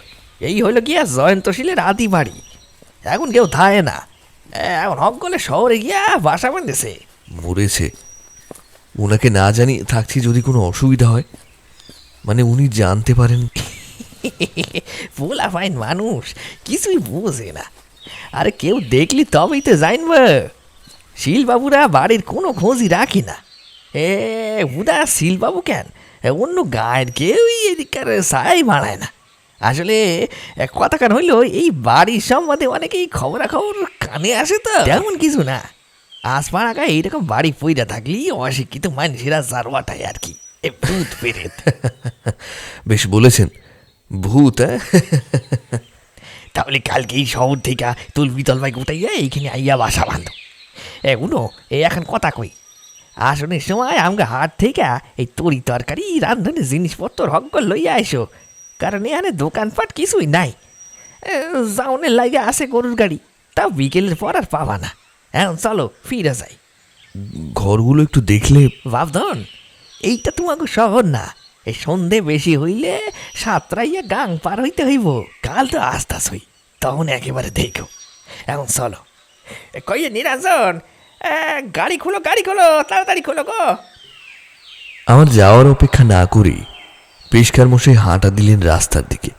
এই হইল গিয়া জয়ন্তশীলের আদি বাড়ি। এখন কেউ থাকে না, এখন হকগলে শহরে গিয়া বাসা বাঁধেছে। মরেছে। ওনাকে না জানি থাকছি যদি কোনো অসুবিধা হয়, মানে উনি জানতে পারেন। পোলা ফাইন মানুষ, কিছুই বুঝে না। আরে কেউ দেখলি তবেই তো জানব। শিলবাবুরা বাড়ির কোনো খোঁজই রাখি না। উদা শিলবাবু কেন, অন্য গায়ের কেউই এদিককার সাই বাড়ায় না। আসলে কথা কান হইল, এই বাড়ির সম্বন্ধে অনেকেই খবরাখবর কানে আসে, তো তেমন কিছু না। আসপাড়াকা এইরকম বাড়ি পইরা থাকলি অশিক্ষিত মানুষেরা জারওয়াটায় আর কি, ভূত পেরেত। বেশ বলেছেন, ভূত। তাহলে কালকে এই শহর থেকে তলবি তলবাই গোটাইয়া এইখানে আইয়া বাসা বাঁধ। উনো এখন কথা কই, আসনের সময় আমাকে হাট থেকে এই তরি তরকারি রান্ধনের জিনিসপত্র হক লইয়া আইসো, কারণ এখানে দোকানপাট কিছুই নাই। যাওনের লাগে আসে গরুর গাড়ি, তাও বিকেলের পর আর পাবা না। এখন চলো ফিরে যাই। ঘরগুলো একটু দেখলে। ভাবধন, এইটা তোমাকে শহর না। এই সন্ধে বেশি হইলে সাতরাইয়া গাং পার হইতে হইব। কাল তো আসতাস হই, তখন একেবারে দেখো। এখন চলো। কইয়ে নিরঞ্জন, গাড়ি খোলো, গাড়ি খোলো, তাড়াতাড়ি খোলো গো। আমার যাওয়ার অপেক্ষা না করেই পেশকার মশাই হাঁটা দিলেন রাস্তার দিকে।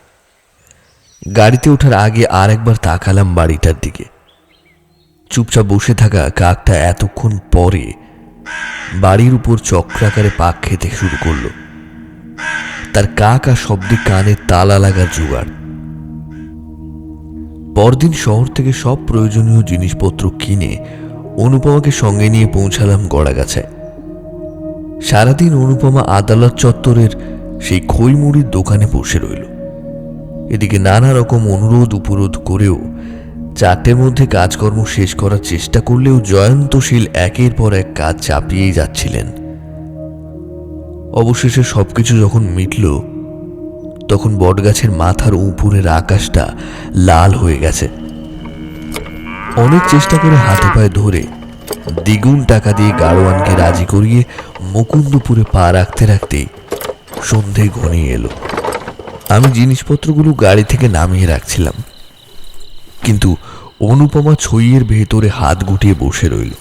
গাড়িতে ওঠার আগে আর একবার তাকালাম বাড়িটার দিকে। চুপচাপ বসে থাকা কাকটা এতক্ষণ পরে বাড়ির উপর চক্রাকারে পাক খেতে শুরু করলো। তার কাক আর শব্দে কানে তালা লাগার জোগাড়। পরদিন শহর থেকে সব প্রয়োজনীয় জিনিসপত্র কিনে অনুপমাকে সঙ্গে নিয়ে পৌঁছালাম গড়াগাছায়। সারাদিন অনুপমা আদালত চত্বরের সেই খইমুড়ির দোকানে বসে রইল। এদিকে নানা রকম অনুরোধ উপরোধ করেও 4টের মধ্যে কাজকর্ম শেষ করার চেষ্টা করলেও জয়ন্তশীল একের পর এক কাজ চাপিয়েই যাচ্ছিলেন। অবশেষে সবকিছু যখন মিটল, তখন বটগাছের মাথার উপরের আকাশটা লাল হয়ে গেছে। অনেক চেষ্টা করে হাতে পায়ে ধরে দ্বিগুণ টাকা দিয়ে গাড়োয়ানকে রাজি করিয়ে মুকুন্দপুরে পা রাখতে রাখতেই সন্ধে ঘনিয়ে এলো। আমি জিনিসপত্রগুলো গাড়ি থেকে নামিয়ে রাখছিলাম, কিন্তু অনুপমা ছইয়ের ভেতরে হাত গুটিয়ে বসে রইল।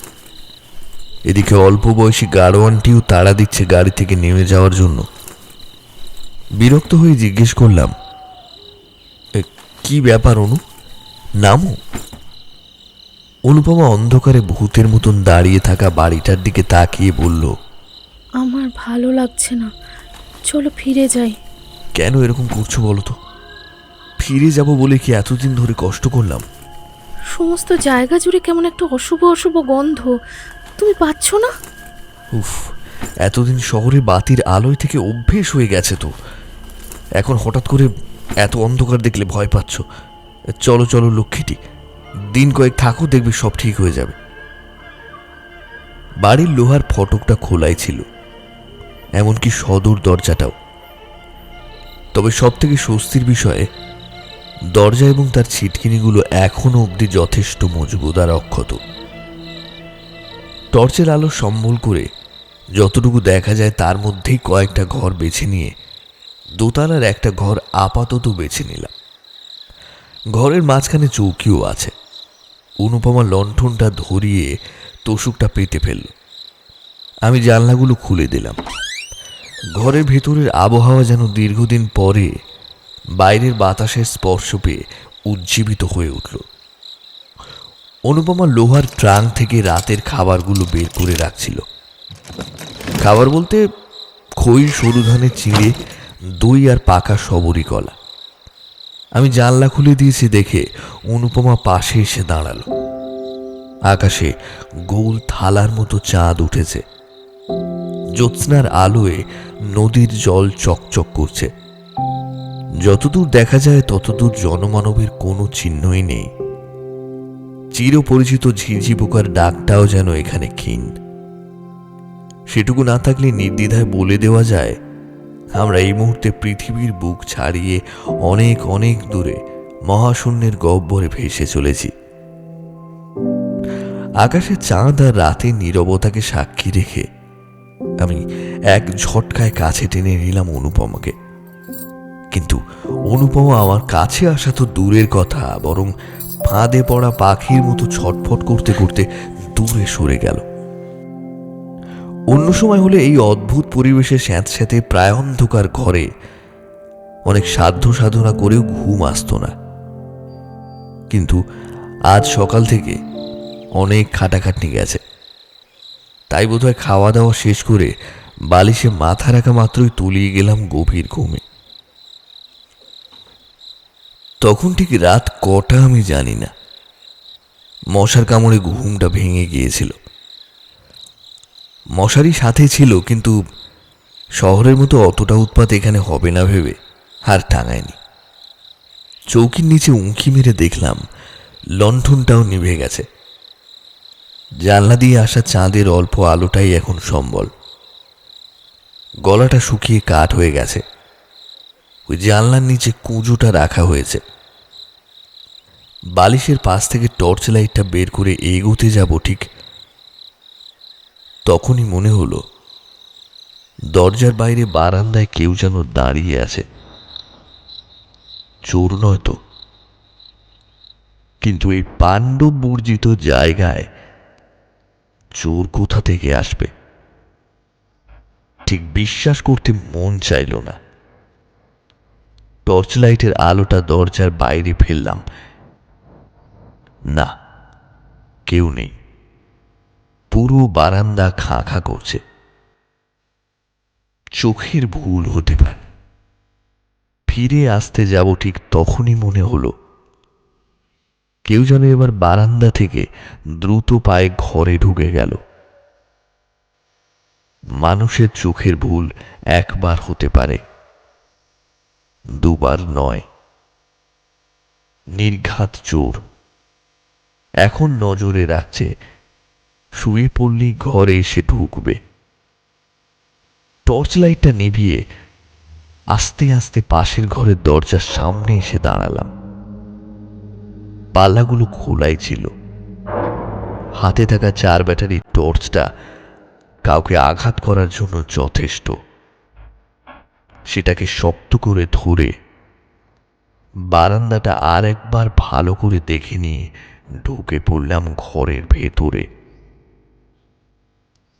এদিকে অল্প বয়সী গাড়োয়ানটিও তাড়া দিচ্ছে গাড়ি থেকে নেমে যাওয়ার জন্য। বিরক্ত হয়ে জিজ্ঞেস করলাম, কি ব্যাপার অনু, নামো। অনুপমা অন্ধকারে ভূতের মতন দাঁড়িয়ে থাকা বাড়িটার দিকে তাকিয়ে বলল, আমার ভালো লাগছে না, চলো ফিরে যাই। কেন এরকম করছো বলো তো? ফিরে যাব বলে কি এতদিন ধরে কষ্ট করলাম? সমস্ত জায়গা জুড়ে কেমন একটা অশুভ অশুভ গন্ধ, তুমি পাচ্ছ না? উফ, এতদিন শহরে বাতির আলোয় থেকে অভ্যেস হয়ে গেছে তো, এখন হঠাৎ করে এত অন্ধকার দেখলে ভয় পাচ্ছ। চলো চলো লক্ষ্মীটি, দিন কয়েক থাকো, দেখবে সব ঠিক হয়ে যাবে। বাড়ির লোহার ফটকটা খোলাই ছিল, এমনকি সদর দরজাটাও। তবে সব থেকে স্বস্তির বিষয়ে দরজা এবং তার ছিটকিনিগুলো এখনো অবধি যথেষ্ট মজবুত আর অক্ষত। টর্চের আলো সম্বল করে যতটুকু দেখা যায় তার মধ্যেই কয়েকটা ঘর বেছে নিয়ে দোতলার একটা ঘর আপাতত বেছে নিলাম। ঘরের মাঝখানে চৌকিও আছে। অনুপমা লণ্ঠনটা ধরিয়ে তোষকটা পেতে ফেলল। আমি জানলাগুলো খুলে দিলাম। ঘরের ভেতরের আবহাওয়া যেন দীর্ঘদিন পরে বাইরের বাতাসের স্পর্শ পেয়ে উজ্জীবিত হয়ে উঠল। অনুপমা লোহার ট্রাঙ্ক থেকে রাতের খাবারগুলো বের করে রাখছিল। খাবার বলতে খই, সরু ধানের চিড়ে, দই আর পাকা সবরি কলা। আমি জানলা খুলে দিয়েছি দেখে অনুপমা পাশে এসে দাঁড়ালো। আকাশে গোল থালার মতো চাঁদ উঠেছে। জ্যোৎস্নার আলোয় নদীর জল চকচক করছে। যতদূর দেখা যায় ততদূর জনমানবের কোনো চিহ্নই নেই। চিরপরিচিত ঝিঝি পোকার ডাকটাও যেন এখানে ক্ষীণ। সেটুকু না থাকলে নির্দ্বিধায় বলে দেওয়া যায় আমরা এই মুহূর্তে পৃথিবীর বুক ছাড়িয়ে অনেক অনেক দূরে মহাশূন্যের গহ্বরে ভেসে চলেছি। আকাশে চাঁদ আর রাতের নীরবতাকে সাক্ষী রেখে আমি এক ঝটকায় কাছে টেনে নিলাম অনুপমাকে। কিন্তু অনুপমা আমার কাছে আসা তো দূরের কথা, বরং ফাঁদে পড়া পাখির মতো ছটফট করতে করতে দূরে সরে গেল। অন্য সময় হলে এই অদ্ভুত পরিবেশে স্যাঁতস্যাঁতে প্রায় অন্ধকার ঘরে অনেক সাধ্য সাধনা করেও ঘুম আসত না। কিন্তু আজ সকাল থেকে অনেক খাটাখাটনি গেছে, তাই বোধহয় খাওয়া দাওয়া শেষ করে বালিশে মাথা রাখা মাত্রই তলিয়ে গেলাম গভীর ঘুমে। তখন ঠিক রাত কটা আমি জানি না। মশার কামড়ে ঘুমটা ভেঙে গিয়েছিল। মশারি সাথে ছিল, কিন্তু শহরের মতো অতটা উৎপাত এখানে হবে না ভেবে আর টাঙায়নি। চৌকির নিচে উঁকি মেরে দেখলাম লণ্ঠনটাও নিভে গেছে। জানলা দিয়ে আসা চাঁদের অল্প আলোটাই এখন সম্বল। গলাটা শুকিয়ে কাঠ হয়ে গেছে। ওই জানলার নিচে কুঁজোটা রাখা হয়েছে। বালিশের পাশ থেকে টর্চ লাইটটা বের করে এগোতে যাব ঠিক তখনই মনে হলো দরজার বাইরে বারান্দায় কেউ যেন দাঁড়িয়ে আছে। চোর নয় তো, কিন্তু এই পাণ্ডব বর্জিত জায়গায় চোর কোথা থেকে আসবে ঠিক বিশ্বাস করতে মন চাইল না। টর্চ লাইটের আলোটা দরজার বাইরে ফেললাম। না, কেউ নেই। পুরো বারান্দা খাঁ খাঁ করছে। চোখের ভুল হতে পারে। ফিরে আসতে যাব ঠিক তখনই মনে হলো কেউ যেন এবার বারান্দা থেকে দ্রুত পায়ে ঘরে ঢুকে গেল। মানুষের চোখের ভুল একবার হতে পারে, দুবার নয়। নির্ঘাত চোর এখন নজরে রাখছে শুয়ে পড়লেই ঘরে এসে ঢুকবে। টর্চ লাইটটা নিভিয়ে আস্তে আস্তে পাশের ঘরের দরজার সামনে এসে দাঁড়ালাম। পাল্লাগুলো খোলাই ছিল। হাতে থাকা 4 ব্যাটারির টর্চটা কাউকে আঘাত করার জন্য যথেষ্ট। সেটাকে শক্ত করে ধরে বারান্দাটা আর একবার ভালো করে দেখে নিয়ে ঢুকে পড়লাম ঘরের ভেতরে।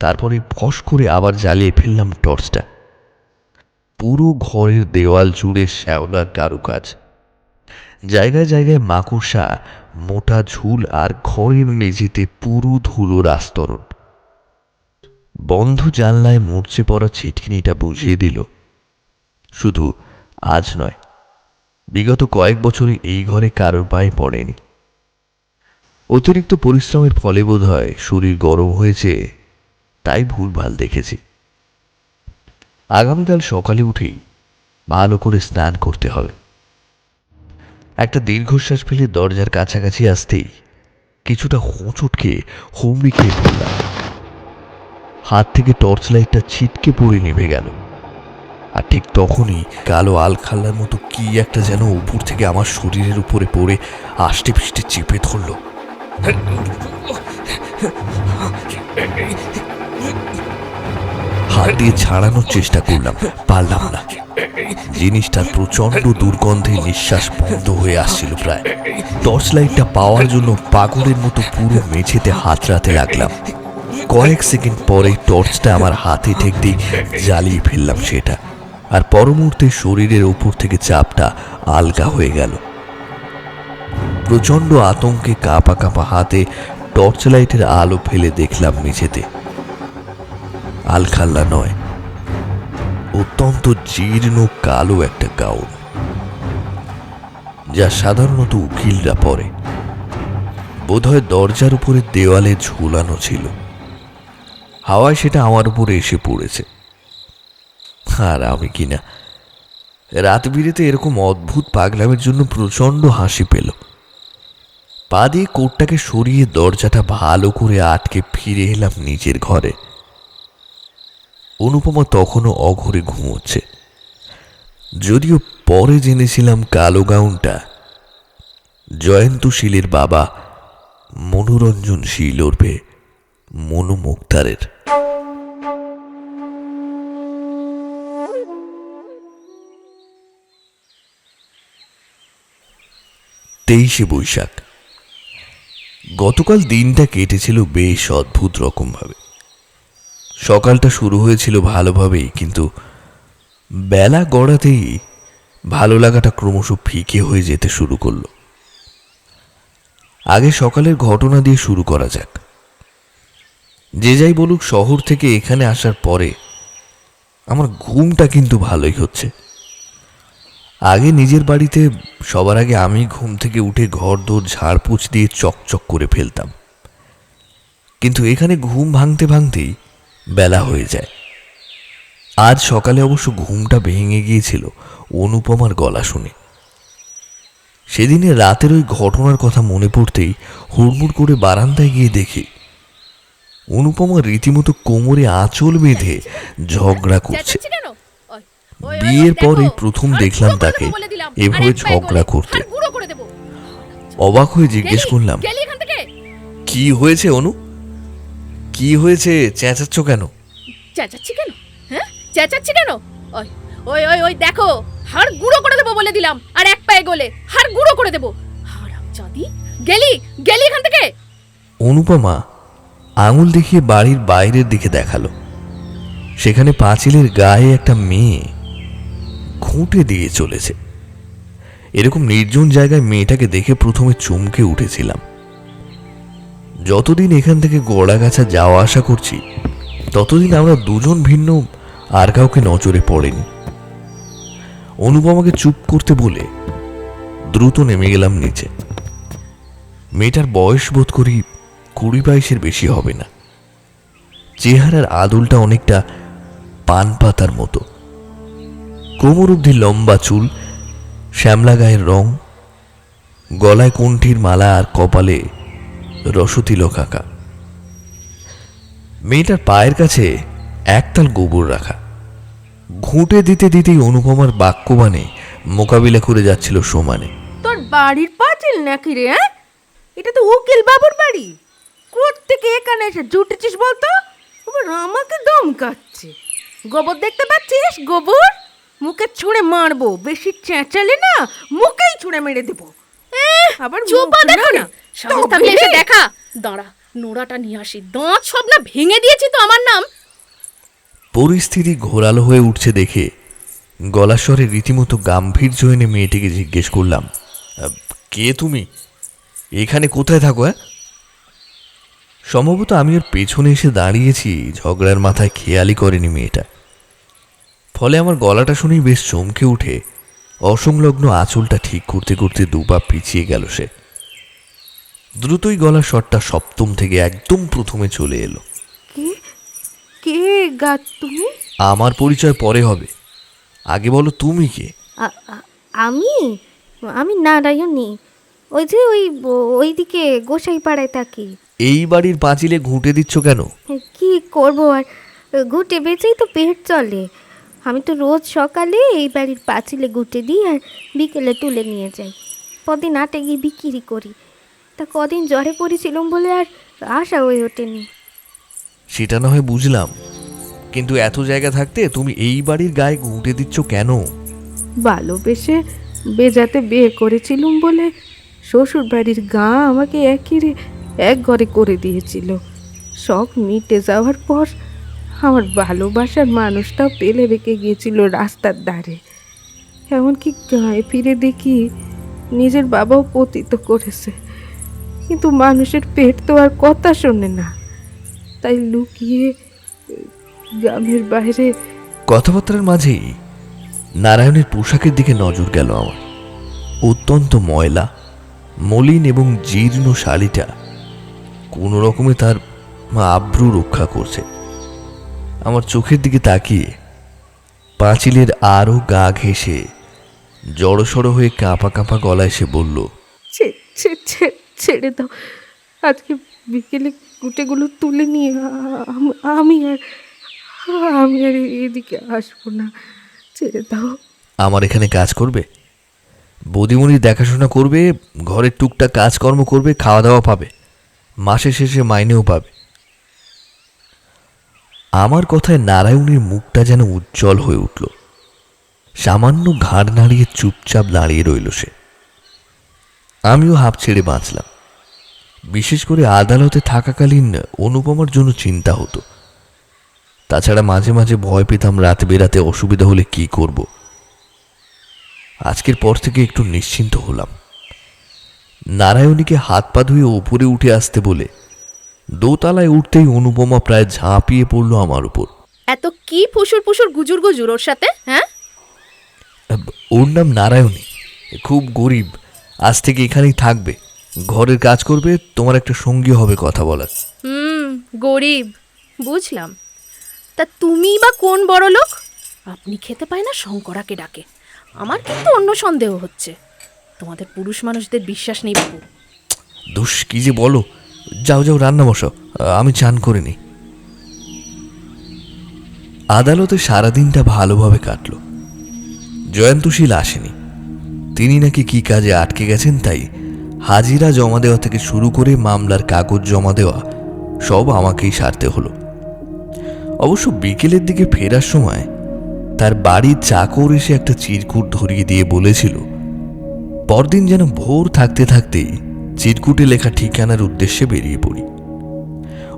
তারপরে ফস করে আবার জ্বালিয়ে ফেললাম টর্চটা। পুরো ঘরের দেওয়াল জুড়ে শ্যাওলার কারুকাজ। জায়গায় জায়গায় মাকড়সা, মোটা ঝুল আর ঘরের মেঝেতে পুরো ধুলোর আস্তরণ। বন্ধ জানলায় মরচে পড়া ছিটকিনিটা বুঝিয়ে দিল শুধু আজ নয়, বিগত কয়েক বছরে এই ঘরে কারোর পায়ে পড়েনি। অতিরিক্ত পরিশ্রমের ফলে বোধহয় শরীর গরম হয়েছে, তাই ভুলভাল দেখেছি। আগামীকাল সকালে উঠেই ভালো করে স্নান করতে হবে। একটা দীর্ঘশ্বাস ফেলে দরজার কাছাকাছি আসতেই কিছুটা হোঁচট খেয়ে হুমড়ি খেয়ে পড়লাম। হাত থেকে টর্চ লাইটটা ছিটকে পড়ে নিভে গেল। আর ঠিক তখনই কালো আলখাল্লার মতো কি একটা যেন উপর থেকে আমার শরীরের উপরে পড়ে আষ্টে পৃষ্ঠে চেপে ধরল। হাত দিয়ে ছাড়ানোর চেষ্টা করলাম, পারলাম না। জিনিসটার প্রচন্ড দুর্গন্ধে নিঃশ্বাস বন্ধ হয়ে আসছিল প্রায়। টর্চ লাইটটা পাওয়ার জন্য পাগলের মতো পুরো মেঝেতে হাতড়াতে লাগলাম। কয়েক সেকেন্ড পরে টর্চটা আমার হাতে ঠেকতেই জ্বালিয়ে ফেললাম সেটা। আর পর মুহূর্তে শরীরের ওপর থেকে চাপটা আলগা হয়ে গেল। প্রচণ্ড আতঙ্কে কাঁপা কাঁপা হাতে টর্চ লাইটের আলো ফেলে দেখলাম মেঝেতে আলখাল্লা নয়, অত্যন্ত জীর্ণ কালো একটা গাউন, যা সাধারণত উকিলরা পরে। বোধহয় দরজার উপরে দেওয়ালে ঝুলানো ছিল। হাওয়ায় সেটা আমার উপরে এসে পড়েছে। আর আমি কিনা রাত বিরেতে এরকম অদ্ভুত পাগলামের জন্য প্রচণ্ড হাসি পেল। পা দিয়ে কোটটাকে সরিয়ে দরজাটা ভালো করে আটকে ফিরে এলাম নিজের ঘরে। অনুপমা তখনও অঘরে ঘুমোচ্ছে, যদিও পরে জেনেছিলাম কালো গাউনটা জয়ন্ত শীলের বাবা মনোরঞ্জন শীল ওরফে মনু মুক্তারের। 23শে বৈশাখ। গতকাল দিনটা কেটেছিল বেশ অদ্ভুত রকমভাবে। সকালটা শুরু হয়েছিল ভালোভাবেই, কিন্তু বেলা গড়াতেই ভালো লাগাটা ক্রমশ ফিকে হয়ে যেতে শুরু করলো। আগে সকালের ঘটনা দিয়ে শুরু করা যাক। যে যাই বলুক, শহর থেকে এখানে আসার পরে আমার ঘুমটা কিন্তু ভালোই হচ্ছে। আগে নিজের বাড়িতে সবার আগে আমি ঘুম থেকে উঠে ঘরদোর ঝাড়পোছ দিয়ে চকচক করে ফেলতাম, কিন্তু এখানে ঘুম ভাঙতে ভাঙতেই বেলা হয়ে যায়। আজ সকালে অবশ্য ঘুমটা ভেঙে গিয়েছিল অনুপমার গলা শুনে। সেদিনে রাতের ওই ঘটনার কথা মনে পড়তেই হুড়মুড় করে বারান্দায় গিয়ে দেখি অনুপমা রীতিমতো কোমরে আঁচল বেঁধে ঝগড়া করছে। বিয়ের পরে প্রথম দেখলাম তাকে এভাবে ঝগড়া করতে। অবাক হয়ে জিজ্ঞেস করলাম, কি হয়েছে অনু? কি হয়েছে? চেঁচাচ্ছ কেন? চেঁচাচ্ছি কেন? হ্যাঁ, চেঁচাচ্ছি কেন? ওই ওই ওই ওই দেখো, হাড় গুঁড়ো করে দেবো বলে দিলাম, আর এক পায়ে গলে হাড় গুঁড়ো করে দেবো। হারামজাদি, গেলি গেলি এখান থেকে। অনুপমা আঙুল দেখিয়ে বাড়ির বাইরের দিকে দেখালো। সেখানে পাঁচিলের গায়ে একটা মেয়ে ঘুঁটে দিয়ে চলেছে। এরকম নির্জন জায়গায় মেয়েটাকে দেখে প্রথমে চমকে উঠেছিলাম। যতদিন এখান থেকে গড়াগাছা যাওয়া আসা করছি, ততদিন আমরা দুজন ভিন্ন, আর কাউকে নজরে পড়েনি। অনুপমাকে চুপ করতে বলে দ্রুত নেমে গেলাম নিচে। মেয়েটার বয়স বোধ করি 20-22-এর বেশি হবে না। চেহারার আদলটা অনেকটা পান পাতার মতো। কোমর অবধি লম্বা চুল, শ্যামলা গায়ের রং, গলায় কণ্ঠির মালা আর কপালে রসতিলক আঁকা। মেয়েটার পায়ের কাছে একতাল গোবর রাখা। ঘুঁটে দিতে দিতেই অনুপমার বাক্যবাণে মোকাবিলা করে যাচ্ছিল সমানে। তোর বাড়ির পাঁচিল নাকি রে? হ্যাঁ, এটা তো উকিল বাবুর বাড়ি। কোত্থেকে এখানে এসে জুটেছিস বলতো? আবার আমাকে ধমকাচ্ছে। গোবর দেখতে পাচ্ছিস? গোবর মুখে ছুঁড়ে মারবো। বেশি চেঁচালে না মুখেই ছুঁড়ে মেরে দেবো। আবার চোপা দেখো না, সাহস থাকলে এসে দেখা। দাঁড়া, নোড়াটা নিয়ে আসি। দাঁত সব না ভেঙে দিয়েছি তো আমার নাম। পরিস্থিতি ঘোরালো হয়ে উঠছে দেখে গলা স্বরে রীতিমতো গাম্ভীর্য এনে মেয়েটিকে জিজ্ঞেস করলাম, কে তুমি? এখানে কোথায় থাকো? সম্ভবত আমি ওর পেছনে এসে দাঁড়িয়েছি, ঝগড়ার মাথায় খেয়ালই করেনি মেয়েটা। ফলে আমার গলাটা শুনেই বেশ চমকে উঠে অসংলগ্ন আঁচলটা ঠিক করতে করতে দুপা পিছিয়ে গেল সে। দ্রুতই গলার স্বরটা সপ্তম থেকে একদম প্রথমে চলে এলো। কে গা তুমি? আমার পরিচয় পরে হবে, আগে বলো তুমি কে? আমি আমি নারায়ণী। ওই যে ওইদিকে গোসাই পাড়ায় থাকি। এই বাড়ির পাঁচিলে ঘুঁটে দিচ্ছ কেন? কি করব আর, ঘুঁটে বেচেই তো পেট চলে। আমি তো রোজ সকালে এই বাড়ির পাঁচিলে ঘুঁটে দিই আর বিকেলে তুলে নিয়ে যাই। কদিন আটে গিয়ে বিক্রি করি। তা কদিন জ্বরে পড়েছিলাম বলে আর আশা হয়ে ওঠেনি। সেটা না হয় বুঝলাম, কিন্তু এত জায়গা থাকতে তুমি এই বাড়ির গায়ে ঘুঁটে দিচ্ছ কেন? ভালোবেসে বেজাতে বিয়ে করেছিলুম বলে শ্বশুর বাড়ির গা আমাকে এক ঘরে করে দিয়েছিল। শখ মিটে যাওয়ার পর আমার ভালোবাসার মানুষটাও ফেলে রেখে গিয়েছিল রাস্তার ধারে। এমনকি গায়ে ফিরে দেখি নিজের বাবাও পতিত করেছে, কিন্তু মানুষের পেট তো আর কথা শোনে না, তাই লুকিয়ে গ্রামের বাইরে। কথাবার্তার মাঝেই নারায়ণের পোশাকের দিকে নজর গেল আমার। অত্যন্ত ময়লা, মলিন এবং জীর্ণ শাড়িটা কোনো রকমে তার আব্রু রক্ষা করছে। আমার চোখের দিকে তাকিয়ে পাঁচিলের আরও গা ঘেঁষে জড়সড় হয়ে কাঁপা কাঁপা গলায় সে বলল, ছেড়ে দাও, আজকে বিকেলে গুটেগুলো তুলে নিয়ে আমি আর এদিকে আসবো না, ছেড়ে দাও। আমার এখানে কাজ করবে, বৌদিমণির দেখাশোনা করবে, ঘরের টুকটাক কাজকর্ম করবে, খাওয়া দাওয়া পাবে, মাসের শেষে মাইনেও পাবে। আমার কথায় নারায়ণীর মুখটা যেন উজ্জ্বল হয়ে উঠল। সামান্য ঘাড় নাড়িয়ে চুপচাপ দাঁড়িয়ে রইল সে। আমিও হাঁপ ছেড়ে বাঁচলাম। বিশেষ করে আদালতে থাকাকালীন অনুপমার জন্য চিন্তা হতো। তাছাড়া মাঝে মাঝে ভয় পেতাম রাত বেরাতে অসুবিধা হলে কি করব। আজকের পর থেকে একটু নিশ্চিন্ত হলাম। নারায়ণীকে হাত পা ধুয়ে উপরে উঠে আসতে বলে দোতলায় উঠতেই অনুপমা প্রায় ঝাঁপিয়ে পড়ল আমার উপর। এত কি ফুসুর ফুসুর গুজুর গুজুর ওর সাথে? হ্যাঁ, ওর নাম নারায়ণী, খুব গরিব, আজ থেকে এখানেই থাকবে, ঘরের কাজ করবে, তোমার একটা সঙ্গী হবে কথা বলার। গরিব বুঝলাম। তা তুমি বা কোন বড় লোক? আপনি খেতে পায় না শঙ্করাকে ডাকে। আমার কিন্তু অন্য সন্দেহ হচ্ছে। তোমাদের পুরুষ মানুষদের বিশ্বাস নেই বাবু। দোষ কি যে বলো, যাও যাও রান্না বসাও, আমি চান করে নি। আদালতে সারাদিনটা ভালোভাবে কাটল। জয়ন্তশীল আসেনি, তিনি নাকি কি কাজে আটকে গেছেন, তাই হাজিরা জমা দেওয়া থেকে শুরু করে মামলার কাগজ জমা দেওয়া সব আমাকেই সারতে হলো। অবশ্য বিকেলের দিকে ফেরার সময় তার বাড়ির চাকর এসে একটা চিরকুট ধরিয়ে দিয়ে বলেছিল পরদিন যেন ভোর থাকতে থাকতেই চিরকুটে লেখা ঠিকানার উদ্দেশ্যে বেরিয়ে পড়ি।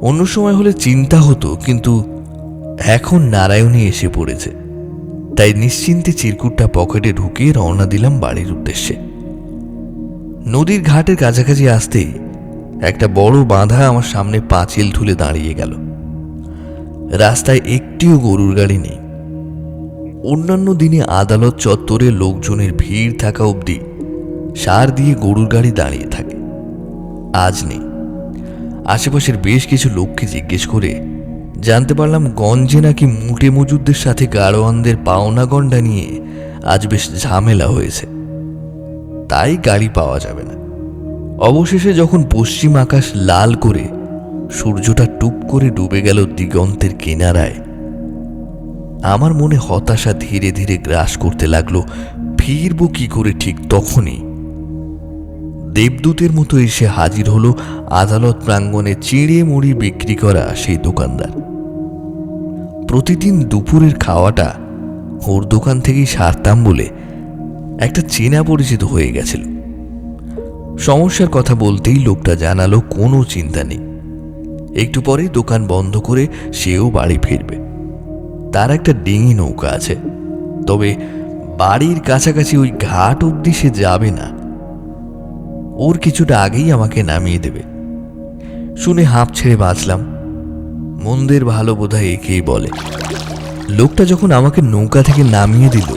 অন্য সময় হলে চিন্তা হতো, কিন্তু এখন নারায়ণী এসে পড়েছে, তাই নিশ্চিন্তে চিরকুটটা পকেটে ঢুকিয়ে রওনা দিলাম বাড়ির উদ্দেশ্যে। নদীর ঘাটের কাছাকাছি আসতেই একটা বড় বাঁধা আমার সামনে পাঁচিল ঠুলে দাঁড়িয়ে গেল। রাস্তায় একটিও গরুর গাড়ি নেই। অন্যান্য দিনে আদালত চত্বরে লোকজনের ভিড় থাকা অবধি সার দিয়ে গরুর গাড়ি দাঁড়িয়ে থাকে, আজ নেই। আশেপাশের বেশ কিছু লোককে জিজ্ঞেস করে জানতে পারলাম গঞ্জে নাকি মুটে মজুরদের সাথে গাড়োয়ানদের পাওনা গন্ডা নিয়ে আজ বেশ ঝামেলা হয়েছে, তাই গাড়ি পাওয়া যাবে না। অবশেষে যখন পশ্চিম আকাশ লাল করে সূর্যটা টুপ করে ডুবে গেল দিগন্তের কিনারায়, আমার মনে হতাশা ধীরে ধীরে গ্রাস করতে লাগলো। ফিরব কি করে? ঠিক তখনই দেবদূতের মতো এসে হাজির হলো আদালত প্রাঙ্গণে চিড়ে মুড়ি বিক্রি করা সেই দোকানদার। প্রতিদিন দুপুরের খাওয়াটা ওর দোকান থেকেই সারতাম বলে একটা চেনা পরিচিত হয়ে গেছিল। সমস্যার কথা বলতেই লোকটা জানালো কোনো চিন্তা নেই, একটু পরেই দোকান বন্ধ করে সেও বাড়ি ফিরবে। তার একটা ডিঙি নৌকা আছে, তবে বাড়ির কাছাকাছি ওই ঘাট অবধি সে যাবে না, ওর কিছুটা আগেই আমাকে নামিয়ে দেবে। শুনে হাঁপ ছেড়ে বাঁচলাম। মন্দের ভালো বোধহয় একেই বলে। লোকটা যখন আমাকে নৌকা থেকে নামিয়ে দিল,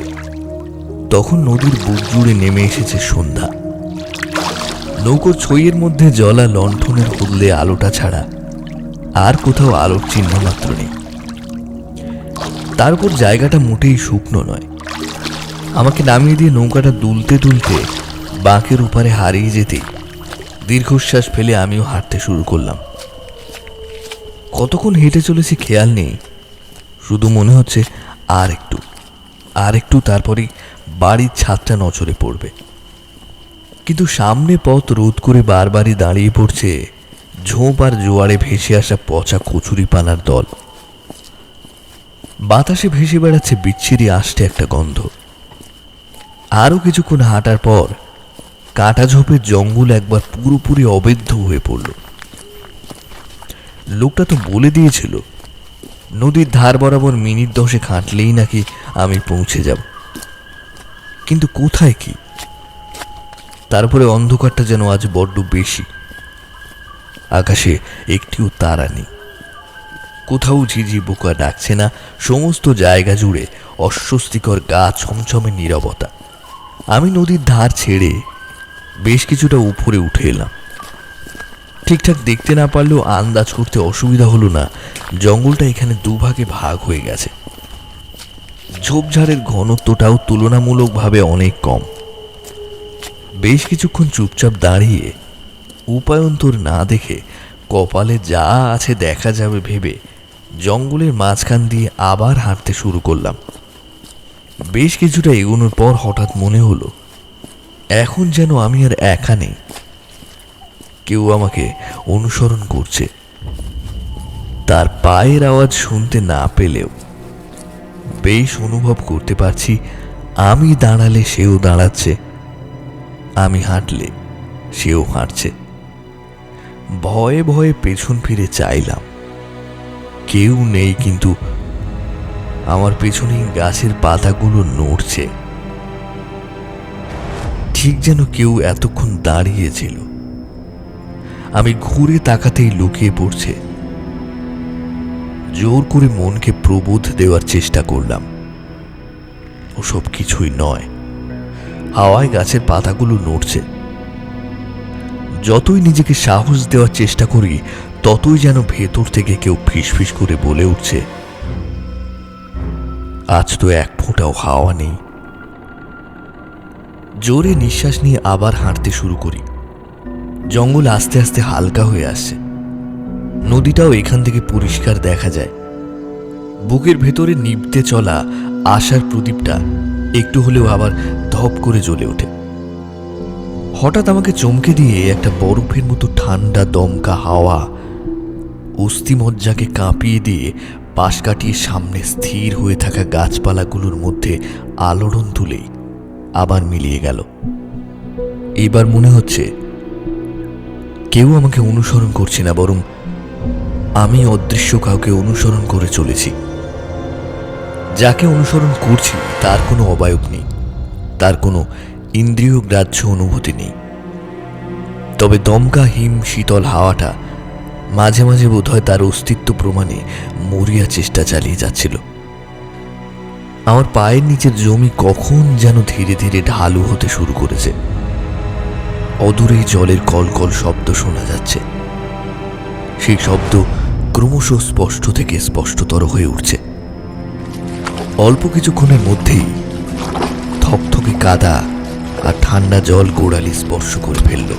তখন নদীর বুক জুড়ে নেমে এসেছে সন্ধ্যা। নৌকোর ছইয়ের মধ্যে জ্বলা লণ্ঠনের হুল্লে আলোটা ছাড়া আর কোথাও আলোর চিহ্ন মাত্র নেই। তারপর জায়গাটা মোটেই শুকনো নয়। আমাকে নামিয়ে দিয়ে নৌকাটা দুলতে দুলতে বাঁকের উপারে হারিয়ে যেতেই দীর্ঘশ্বাস ফেলে আমিও হাঁটতে শুরু করলাম। কতক্ষণ হেঁটে চলেছি খেয়াল নেই, শুধু মনে হচ্ছে আর একটু তারপরেই বাড়ির ছাদটা নজরে পড়বে। কিন্তু সামনে পথ রোধ করে বারবারই দাঁড়িয়ে পড়ছে ঝোপ আর জোয়ারে ভেসে আসা পচা কচুরিপানার দল। বাতাসে ভেসে বেড়াচ্ছে বিচ্ছিরি আষ্টে একটা গন্ধ। আরও কিছুক্ষণ হাঁটার পর কাঁটা ঝোপের জঙ্গল একবার পুরোপুরি অবেধ্য হয়ে পড়ল। লোকটা তো বলে দিয়েছিল নদীর ধার বরাবর মিনিট 10 হাঁটলেই নাকি আমি পৌঁছে যাব, কিন্তু কোথায় কি? তারপরে অন্ধকারটা যেন আজ বড্ড বেশি। আকাশে একটিও তারা নেই, কোথাও ঝিঝি পোকা ডাকছে না। সমস্ত জায়গা জুড়ে অস্বস্তিকর গা ছমছমে নীরবতা। আমি নদীর ধার ছেড়ে বেশ কিছুটা উপরে উঠে এলাম। ঠিকঠাক দেখতে না পারলেও আন্দাজ করতে অসুবিধা হলো না জঙ্গলটা এখানে দুভাগে ভাগ হয়ে গেছে। ঝোপঝাড়ের ঘনত্বটাও তুলনামূলকভাবে অনেক কম। বেশ কিছুক্ষণ চুপচাপ দাঁড়িয়ে উপায়ন্তর না দেখে কপালে যা আছে দেখা যাবে ভেবে জঙ্গলের মাঝখান দিয়ে আবার হাঁটতে শুরু করলাম। বেশ কিছুটা এগোনোর পর হঠাৎ মনে হলো এখন যেন আমি আর একা নেই, কেউ আমাকে অনুসরণ করছে। তার পায়ের আওয়াজ শুনতে না পেলেও বেশ অনুভব করতে পারছি আমি দাঁড়ালে সেও দাঁড়াচ্ছে, আমি হাঁটলে সেও হাঁটছে। ভয়ে ভয়ে পেছন ফিরে চাইলাম, কেউ নেই, কিন্তু আমার পেছনেই গাছের পাতাগুলো নড়ছে, ঠিক যেন কেউ এতক্ষণ দাঁড়িয়েছিল। আমি ঘুরে তাকাতেই লুকিয়ে পড়ছে। জোর করে মনকে প্রবোধ দেওয়ার চেষ্টা করলাম, ওসব কিছুই নয়, হাওয়ায় গাছের পাতাগুলো নড়ছে। যতই নিজেকে সাহস দেওয়ার চেষ্টা করি ততই যেন ভেতর থেকে কেউ ফিসফিস করে বলে উঠছে, আজ তো এক ফোঁটাও হাওয়া নেই। জোরে নিঃশ্বাস নিয়ে আবার হাঁটতে শুরু করি। জঙ্গল আস্তে আস্তে হালকা হয়ে আসছে, নদীটাও এখান থেকে পরিষ্কার দেখা যায়। বুকের ভেতরে নিভতে চলা আশার প্রদীপটা একটু হলেও আবার ধপ করে জ্বলে ওঠে। হঠাৎ আমাকে চমকে দিয়ে একটা বরফের মতো ঠান্ডা দমকা হাওয়া অস্থিমজ্জাকে কাঁপিয়ে দিয়ে পাশ কাটিয়ে সামনে স্থির হয়ে থাকা গাছপালাগুলোর মধ্যে আলোড়ন তুলেই আবার মিলিয়ে গেল। এবার মনে হচ্ছে কেউ আমাকে অনুসরণ করছে না, বরং আমি অদৃশ্য কাউকে অনুসরণ করে চলেছি। যাকে অনুসরণ করছি তার কোনো অবয়ব নেই, তার কোনো ইন্দ্রিয় গ্রাহ্য অনুভূতি নেই, তবে দমকা হিম শীতল হাওয়াটা মাঝে মাঝে বোধহয় তার অস্তিত্ব প্রমাণে মরিয়া চেষ্টা চালিয়ে যাচ্ছিল। আমার পায়ের নিচের জমি কখন যেন ধীরে ধীরে ঢালু হতে শুরু করেছে। অদূরেই জলের কলকল শব্দ শোনা যাচ্ছে, সেই শব্দ ক্রমশ স্পষ্ট থেকে স্পষ্টতর হয়ে উঠছে। অল্প কিছুক্ষণের মধ্যেই থকথকে কাদা আর ঠান্ডা জল গোড়ালি স্পর্শ করে ফেলল।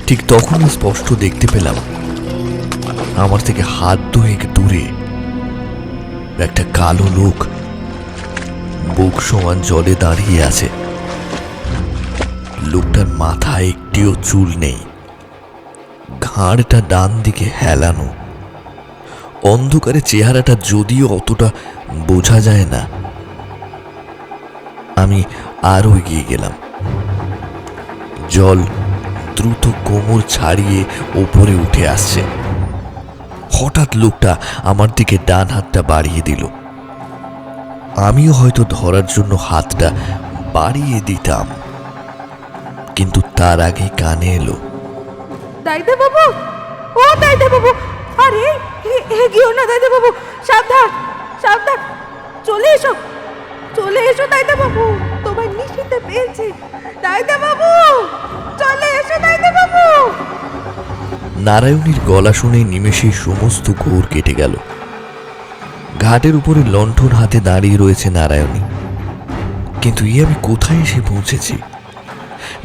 ঠিক তখনই স্পষ্ট দেখতে পেলাম আমার থেকে হাত দুয়েক দূরে একটা কালো লোক বুক সমান জলে দাঁড়িয়ে আছে। লোকটার মাথায় একটিও চুল নেই, ঘাড়টা ডান দিকে হেলানো। অন্ধকারে চেহারাটা যদিও অতটা বোঝা যায় না। আমি আরো এগিয়ে গেলাম। জল দ্রুত কোমর ছাড়িয়ে ওপরে উঠে আসছে। হঠাৎ লোকটা আমার দিকে ডান হাতটা বাড়িয়ে দিল। আমিও হয়তো ধরার জন্য হাতটা বাড়িয়ে দিতাম, কিন্তু তার আগে কানে এলো, দাইদা বাবু, ও দাইদা বাবু, আরে এগিয়েও না দাইদা বাবু, সাবধান সাবধান, চলে এসো চলে এসো দাইদা বাবু, তোমার নিশিতে পেয়েছি। দাইদা বাবু, চলে এসো দাইদা বাবু। নারায়ণীর গলা শুনে নিমেষেই সমস্ত ঘোর কেটে গেল। ঘাটের উপরে লণ্ঠন হাতে দাঁড়িয়ে রয়েছে নারায়ণী, কিন্তু আমি কোথায় এসে পৌঁছেছি?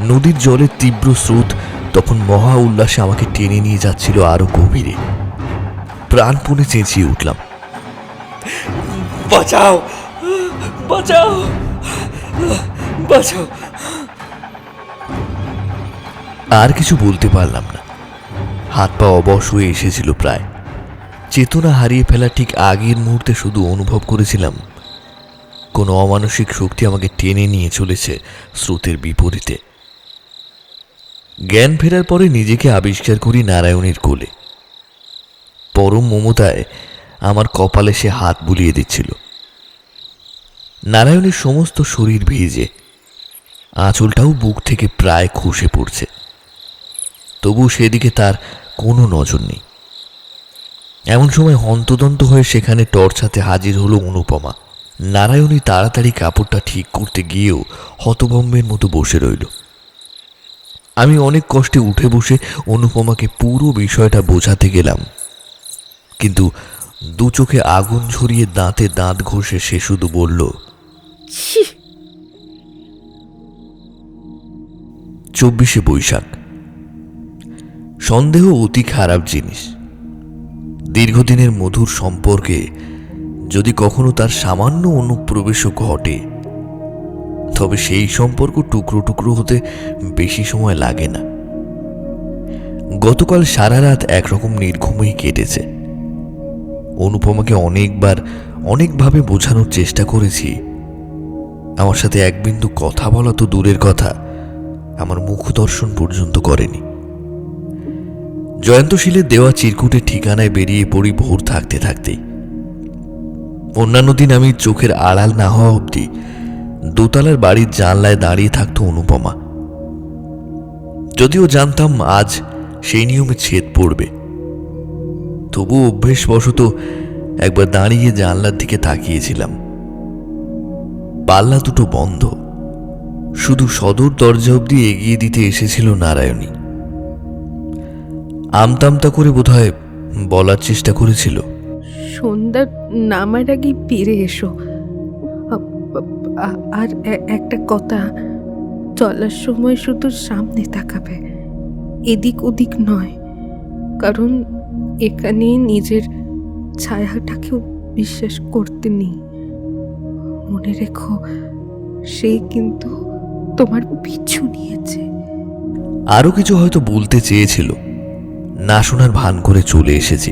নদীর জলের তীব্র স্রোত তখন মহা উল্লাসে আমাকে টেনে নিয়ে যাচ্ছিল আরো গভীরে। প্রাণপণে চেঁচিয়ে উঠলাম, বাঁচাও বাঁচাও বাঁচাও। আর কিছু বলতে পারলাম না, হাত পা অবশ হয়ে এসেছিল প্রায়। চেতনা হারিয়ে ফেলা ঠিক আগের মুহূর্তে শুধু অনুভব করেছিলাম কোনো অমানসিক শক্তি আমাকে টেনে নিয়ে চলেছে স্রোতের বিপরীতে। জ্ঞান ফেরার পরে নিজেকে আবিষ্কার করি নারায়ণীর কোলে। পরম মমতায় আমার কপালে সে হাত বুলিয়ে দিচ্ছিল। নারায়ণীর সমস্ত শরীর ভিজে, আঁচলটাও বুক থেকে প্রায় খসে পড়ছে, তবু সেদিকে তার কোনো নজর নেই। এমন সময় হন্তদন্ত হয়ে সেখানে টর্চ হাতে হাজির হলো অনুপমা। নারায়ণী তাড়াতাড়ি কাপড়টা ঠিক করতে গিয়েও হতভম্বের মতো বসে রইল। আমি অনেক কষ্টে উঠে বসে অনুপমাকে পুরো বিষয়টা বোঝাতে গেলাম, কিন্তু দু চোখে আগুন ঝরিয়ে দাঁতে দাঁত ঘষে সে শুধু বলল, 24শে বৈশাখ। সন্দেহ অতি খারাপ জিনিস। দীর্ঘদিনের মধুর সম্পর্কে যদি কখনো তার সামান্য অনুপ্রবেশও ঘটে, তবে সেই সম্পর্ক টুকরো টুকরো হতে বেশি সময় লাগে না। গতকাল সারা রাত একরকম নির্ঘুমেই কেটেছে। অনুপমাকে অনেকভাবে বোঝানোর চেষ্টা করেছি। আমার সাথে এক বিন্দু কথা বলা তো দূরের কথা, আমার মুখ দর্শন পর্যন্ত করেনি। জয়ন্তশীলের দেওয়া চিরকুটের ঠিকানায় বেরিয়ে পড়ি ভোর থাকতে থাকতেই। অন্যান্য দিন আমি চোখের আড়াল না হওয়া অবধি দোতলার বাড়ির জানলায় দাঁড়িয়ে থাকতো অনুপমা। যদিও জানতাম আজ সেই নিয়মে ছেদ পড়বে, তবু অভ্যেসবশত একবার দাঁড়িয়ে জানলার দিকে তাকিয়েছিলাম। পাল্লা দুটো বন্ধ, শুধু সদর দরজা অবধি এগিয়ে দিতে এসেছিল নারায়ণী। আমতামতা করে বোধহয় বলার চেষ্টা করেছিল, সন্ধ্যা নামার আগে ফিরে এসো। আর একটা কথা, চলার সময় শুধু সামনে তাকাবে, এদিক ওদিক নয়, কারণ এখানে নিজের ছায়াটাকেও বিশ্বাস করতে নেই। মনে রেখো, সে কিন্তু তোমার পিছু নিয়েছে। আরো কিছু হয়তো বলতে চেয়েছিল, না শোনার ভান করে চলে এসেছি।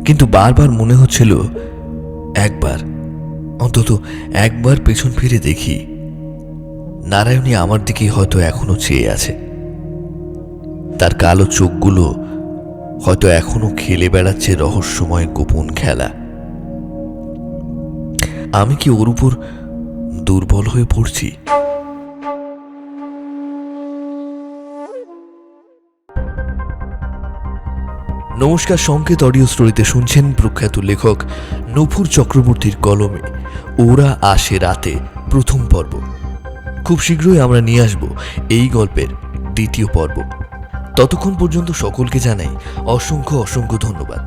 কিন্তু বারবার মনে হচ্ছিল অন্তত একবার পেছন ফিরে দেখি। নারায়ণী আমার দিকে হয়তো এখনো চেয়ে আছে। তার কালো চোখগুলো হয়তো এখনো খেলে বেড়াচ্ছে রহস্যময় গোপন খেলা। আমি কি ওর উপর দুর্বল হয়ে পড়ছি? নমস্কার, সংকেত অডিও স্টোরিতে শুনছেন প্রখ্যাত লেখক নূপুর চক্রবর্তীর কলমে ওরা আসে রাতে প্রথম পর্ব। খুব শীঘ্রই আমরা নিয়ে আসব এই গল্পের দ্বিতীয় পর্ব। ততক্ষণ পর্যন্ত সকলকে জানাই অসংখ্য ধন্যবাদ।